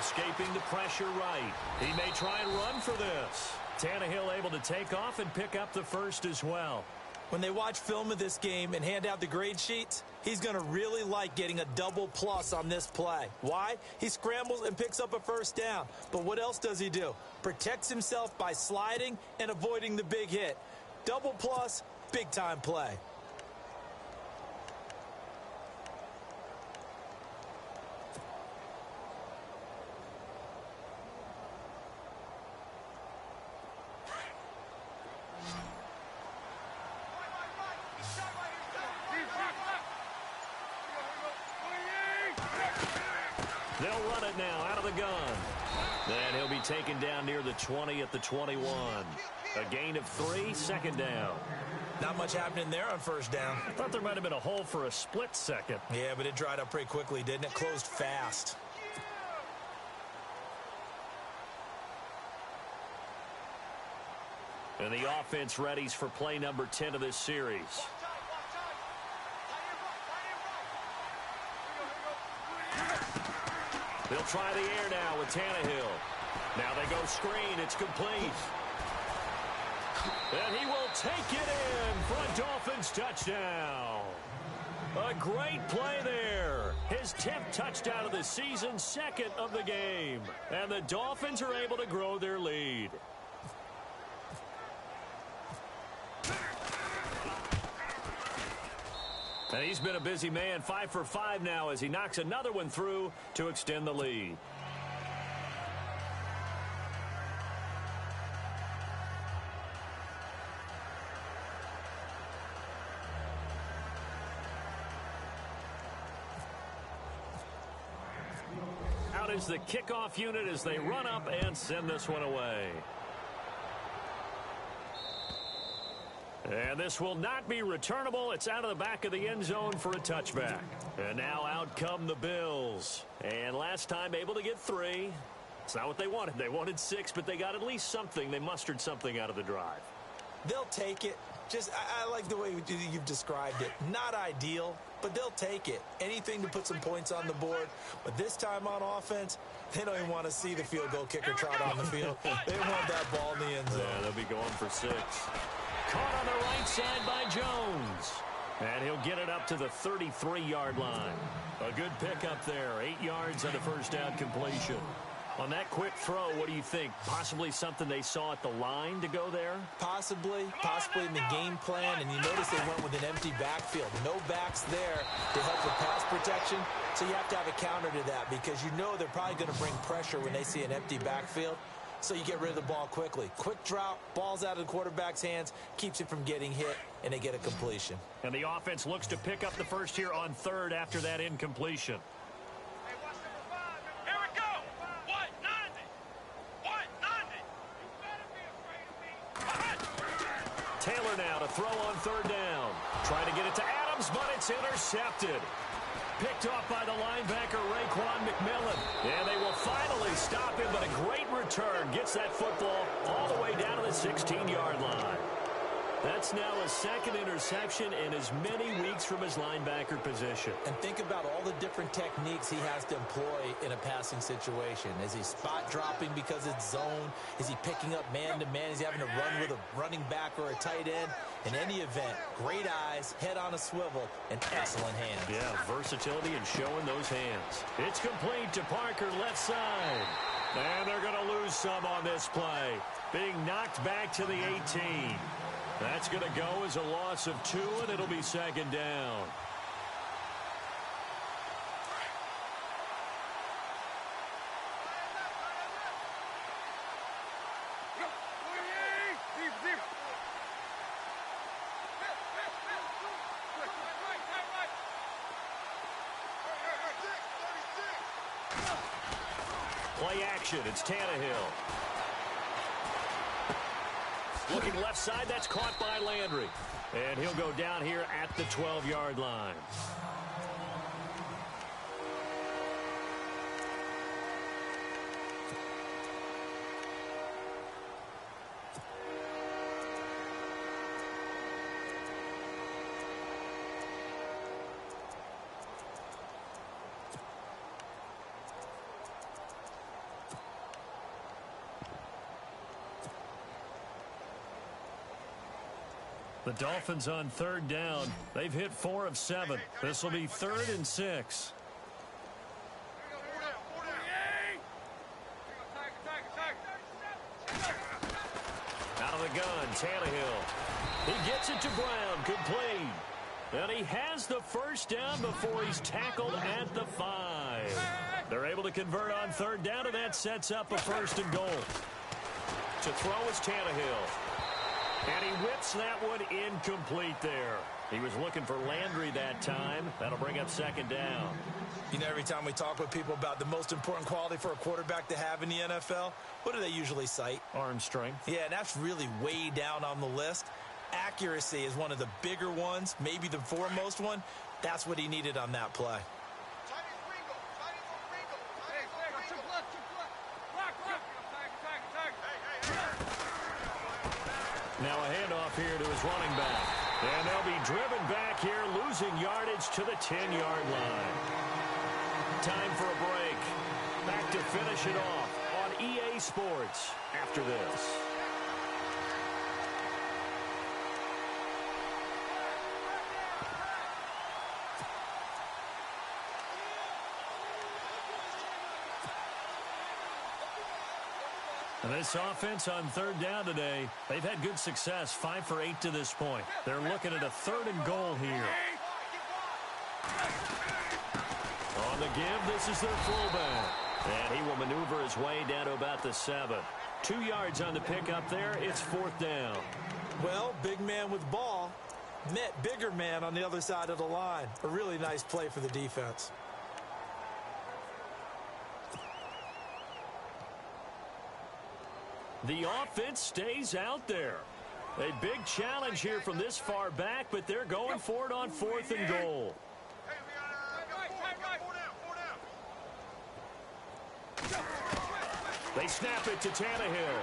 S1: Escaping the pressure right. He may try and run for this. Tannehill able to take off and pick up the first as well.
S2: When they watch film of this game and hand out the grade sheets, he's going to really like getting a double plus on this play. Why? He scrambles and picks up a first down. But what else does he do? Protects himself by sliding and avoiding the big hit. Double plus, big time play.
S1: They'll run it now out of the gun. And he'll be taken down near the 20 at the 21. A gain of 3, second down.
S2: Not much happening there on first down.
S1: I thought there might have been a hole for a split second.
S2: Yeah, but it dried up pretty quickly, didn't it? Closed fast.
S1: And the offense readies for play number 10 of this series. They'll try the air now with Tannehill. Now they go screen. It's complete. And he will take it in for a Dolphins touchdown. A great play there. His 10th touchdown of the season, 2nd of the game. And the Dolphins are able to grow their lead. And he's been a busy man, 5 for 5 now as he knocks another one through to extend the lead. Out is the kickoff unit as they run up and send this one away. And this will not be returnable. It's out of the back of the end zone for a touchback. And now out come the Bills. And last time able to get 3. It's not what they wanted. They wanted 6, but they got at least something. They mustered something out of the drive.
S2: They'll take it. I like the way you've described it. Not ideal, but they'll take it. Anything to put some points on the board. But this time on offense, they don't even want to see the field goal kicker trot on the field. They want that ball in the end zone.
S1: Yeah, they'll be going for 6. Caught on the right side by Jones. And he'll get it up to the 33-yard line. A good pickup there. 8 yards on the first down completion. On that quick throw, what do you think? Possibly something they saw at the line to go there?
S2: Possibly in the game plan. And you notice they went with an empty backfield. No backs there to help with pass protection. So you have to have a counter to that because you know they're probably going to bring pressure when they see an empty backfield. So you get rid of the ball quickly. Quick drop, ball's out of the quarterback's hands, keeps it from getting hit, and they get a completion.
S1: And the offense looks to pick up the first here on 3rd after that incompletion.
S3: Here we go. 190. 190. You better be afraid of me.
S1: Taylor now to throw on 3rd down. Trying to get it to Adams, but it's intercepted. Picked off by the linebacker, Raekwon McMillan. And they will finally stop him, but a great return. Gets that football all the way down to the 16-yard line. That's now a second interception in as many weeks from his linebacker position.
S2: And think about all the different techniques he has to employ in a passing situation. Is he spot dropping because it's zone? Is he picking up man-to-man? Is he having to run with a running back or a tight end? In any event, great eyes, head on a swivel, and excellent hands.
S1: Yeah, versatility and showing those hands. It's complete to Parker, left side. And they're going to lose some on this play. Being knocked back to the 18. That's going to go as a loss of 2, and it'll be second down. Play action. It's Tannehill. Looking left side, that's caught by Landry. And he'll go down here at the 12-yard line. The Dolphins on third down. They've hit 4 of 7. This will be 3rd and 6. Out of the gun, Tannehill. He gets it to Brown, complete. And he has the first down before he's tackled at the 5. They're able to convert on third down, and that sets up a 1st and goal. To throw is Tannehill. And he whips that one incomplete there. He was looking for Landry that time. That'll bring up 2nd down.
S2: You know, every time we talk with people about the most important quality for a quarterback to have in the NFL, what do they usually cite?
S1: Arm strength.
S2: Yeah, and that's really way down on the list. Accuracy is one of the bigger ones, maybe the foremost one. That's what he needed on that play.
S1: Now a handoff here to his running back. And they'll be driven back here, losing yardage to the 10-yard line. Time for a break. Back to finish it off on EA Sports after this. This offense on third down today, they've had good success, 5 for 8 to this point. They're looking at a 3rd and goal here. On the give, this is their fullback. And he will maneuver his way down to about the 7. 2 yards on the pickup there. It's 4th down.
S2: Well, big man with ball met bigger man on the other side of the line. A really nice play for the defense.
S1: The offense stays out there. A big challenge here from this far back, but they're going for it on 4th and goal. They snap it to Tannehill.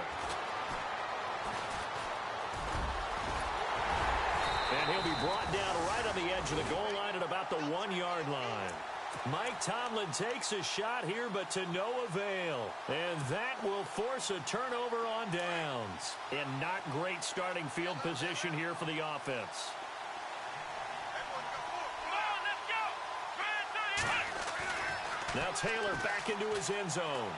S1: And he'll be brought down right on the edge of the goal line at about the 1-yard line. Mike Tomlin takes a shot here, but to no avail. And that will force a turnover on downs. And not great starting field position here for the offense. Now Taylor back into his end zone.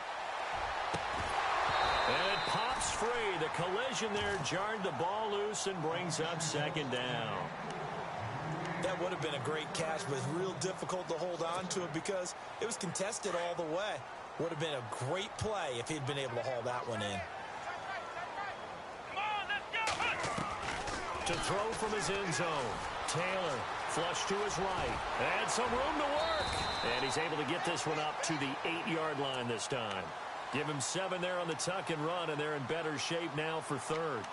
S1: And it pops free. The collision there jarred the ball loose and brings up 2nd down.
S2: That would have been a great catch, but it's real difficult to hold on to it because it was contested all the way. Would have been a great play if he'd been able to haul that one in.
S1: To throw from his end zone. Taylor flush to his right. And some room to work. And he's able to get this one up to the 8-yard line this time. Give him 7 there on the tuck and run, and they're in better shape now for 3rd.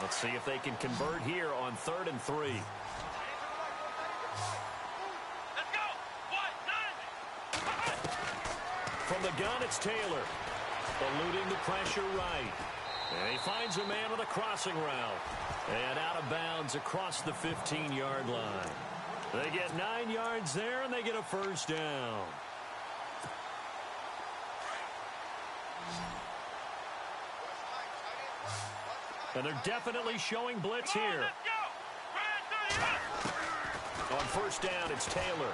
S1: Let's see if they can convert here on 3rd and 3.
S3: Let's go.
S1: From the gun, it's Taylor. Eluding the pressure right. And he finds a man with a crossing route. And out of bounds across the 15-yard line. They get 9 yards there, and they get a first down. And they're definitely showing blitz here. On first down, it's Taylor.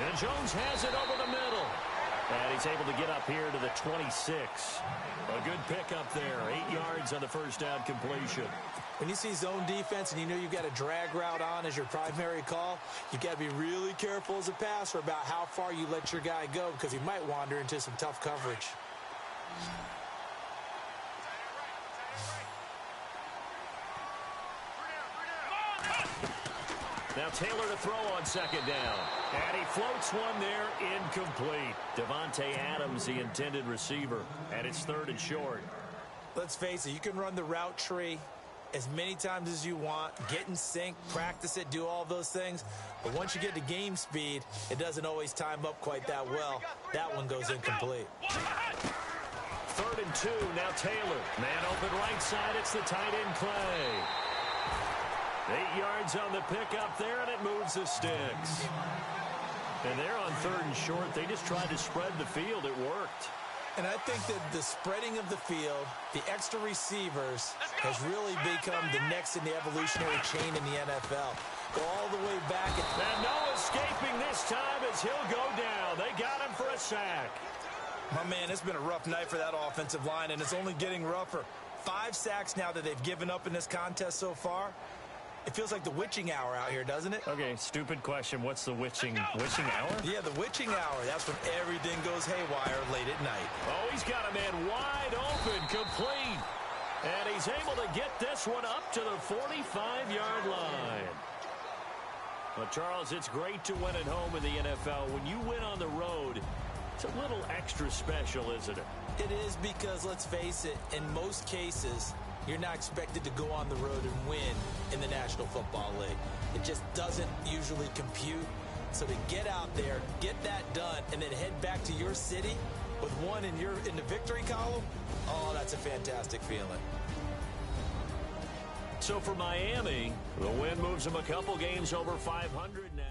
S1: And Jones has it over the middle. And he's able to get up here to the 26. A good pickup there. 8 yards on the first down completion.
S2: When you see zone defense and you know you've got a drag route on as your primary call, you've got to be really careful as a passer about how far you let your guy go because he might wander into some tough coverage.
S1: Now Taylor to throw on second down. And he floats one there, incomplete. Devontae Adams, the intended receiver. And it's third and short.
S2: Let's face it, you can run the route tree as many times as you want, get in sync, practice it, do all those things. But once you get to game speed, it doesn't always time up quite that well. That one goes incomplete.
S1: Third and 2, now Taylor. Man open right side, it's the tight end Clay. 8 yards on the pickup there, and it moves the sticks. And they're on third and short. They just tried to spread the field. It worked.
S2: And I think that the spreading of the field, the extra receivers, has really become the next in the evolutionary chain in the NFL. Go all the way back.
S1: And no escaping this time as he'll go down. They got him for a sack.
S2: My man, it's been a rough night for that offensive line, and it's only getting rougher. 5 sacks now that they've given up in this contest so far. It feels like the witching hour out here, doesn't it?
S1: Okay, stupid question. What's the witching hour?
S2: Yeah, the witching hour. That's when everything goes haywire late at night.
S1: Oh, he's got a man wide open, complete. And he's able to get this one up to the 45-yard line. But, Charles, it's great to win at home in the NFL. When you win on the road, it's a little extra special, isn't it?
S2: It is because, let's face it, in most cases, you're not expected to go on the road and win in the National Football League. It just doesn't usually compute. So to get out there, get that done, and then head back to your city with one in the victory column, oh, that's a fantastic feeling.
S1: So for Miami, the win moves them a couple games over 500 now.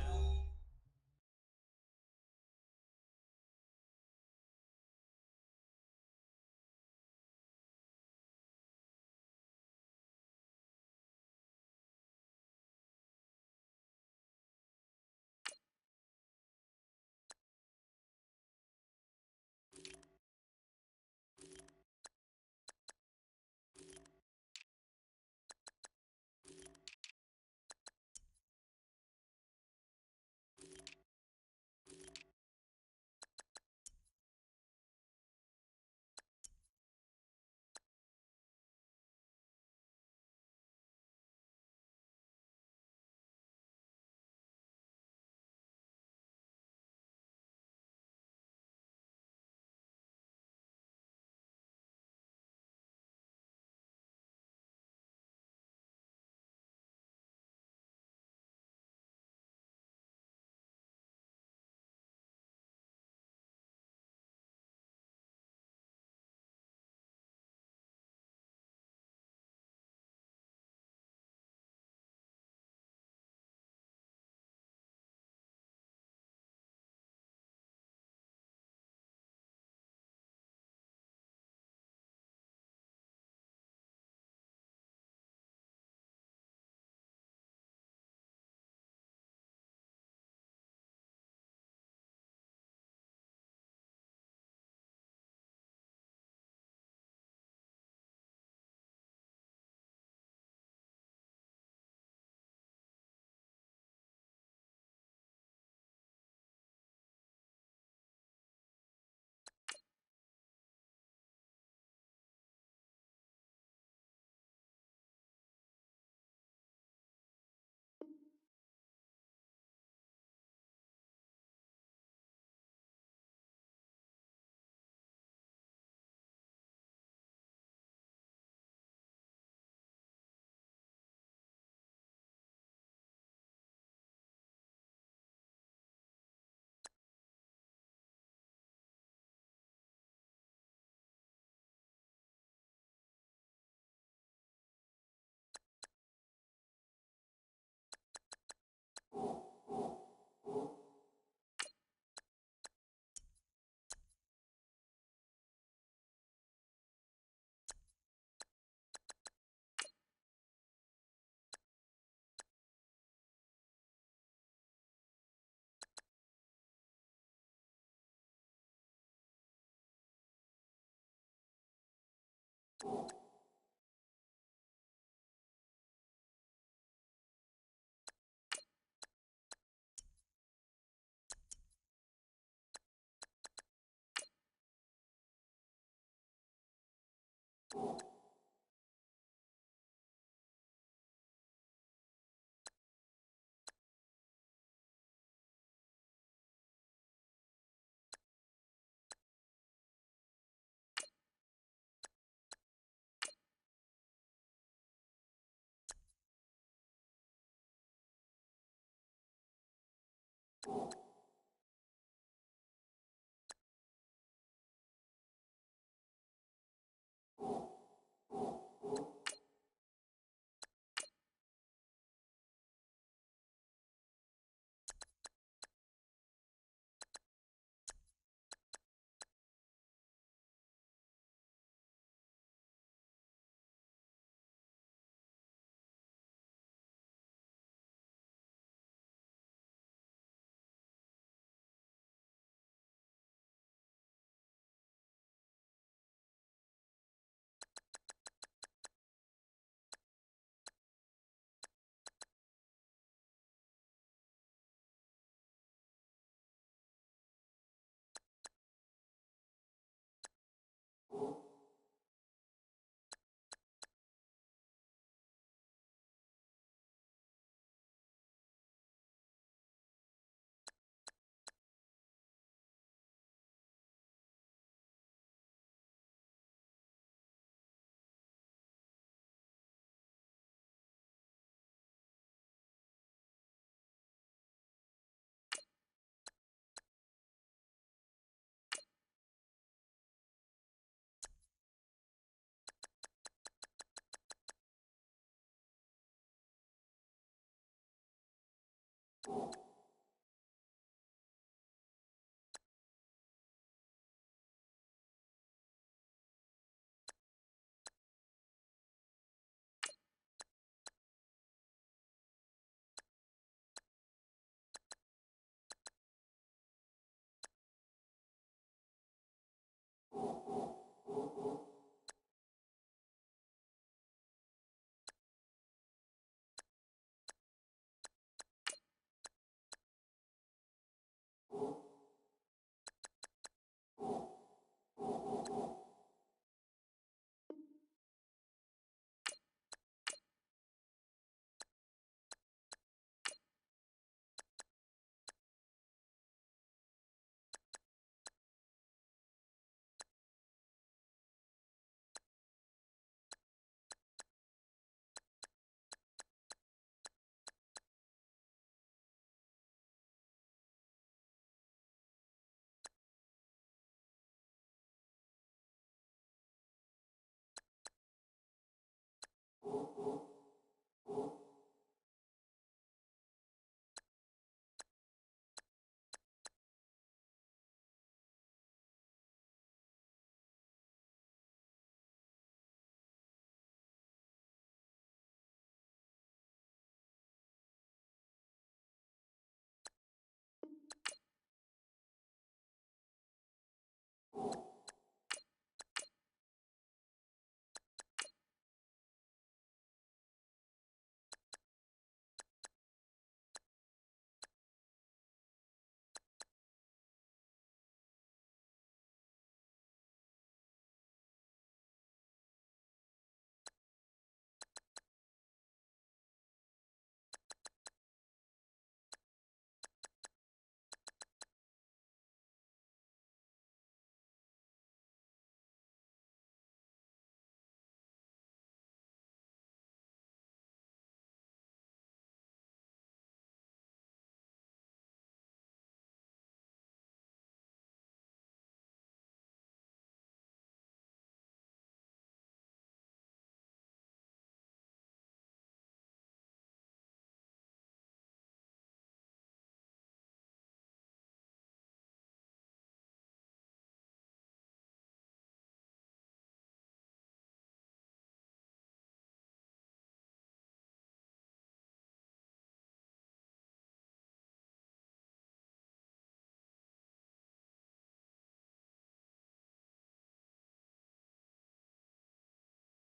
S4: You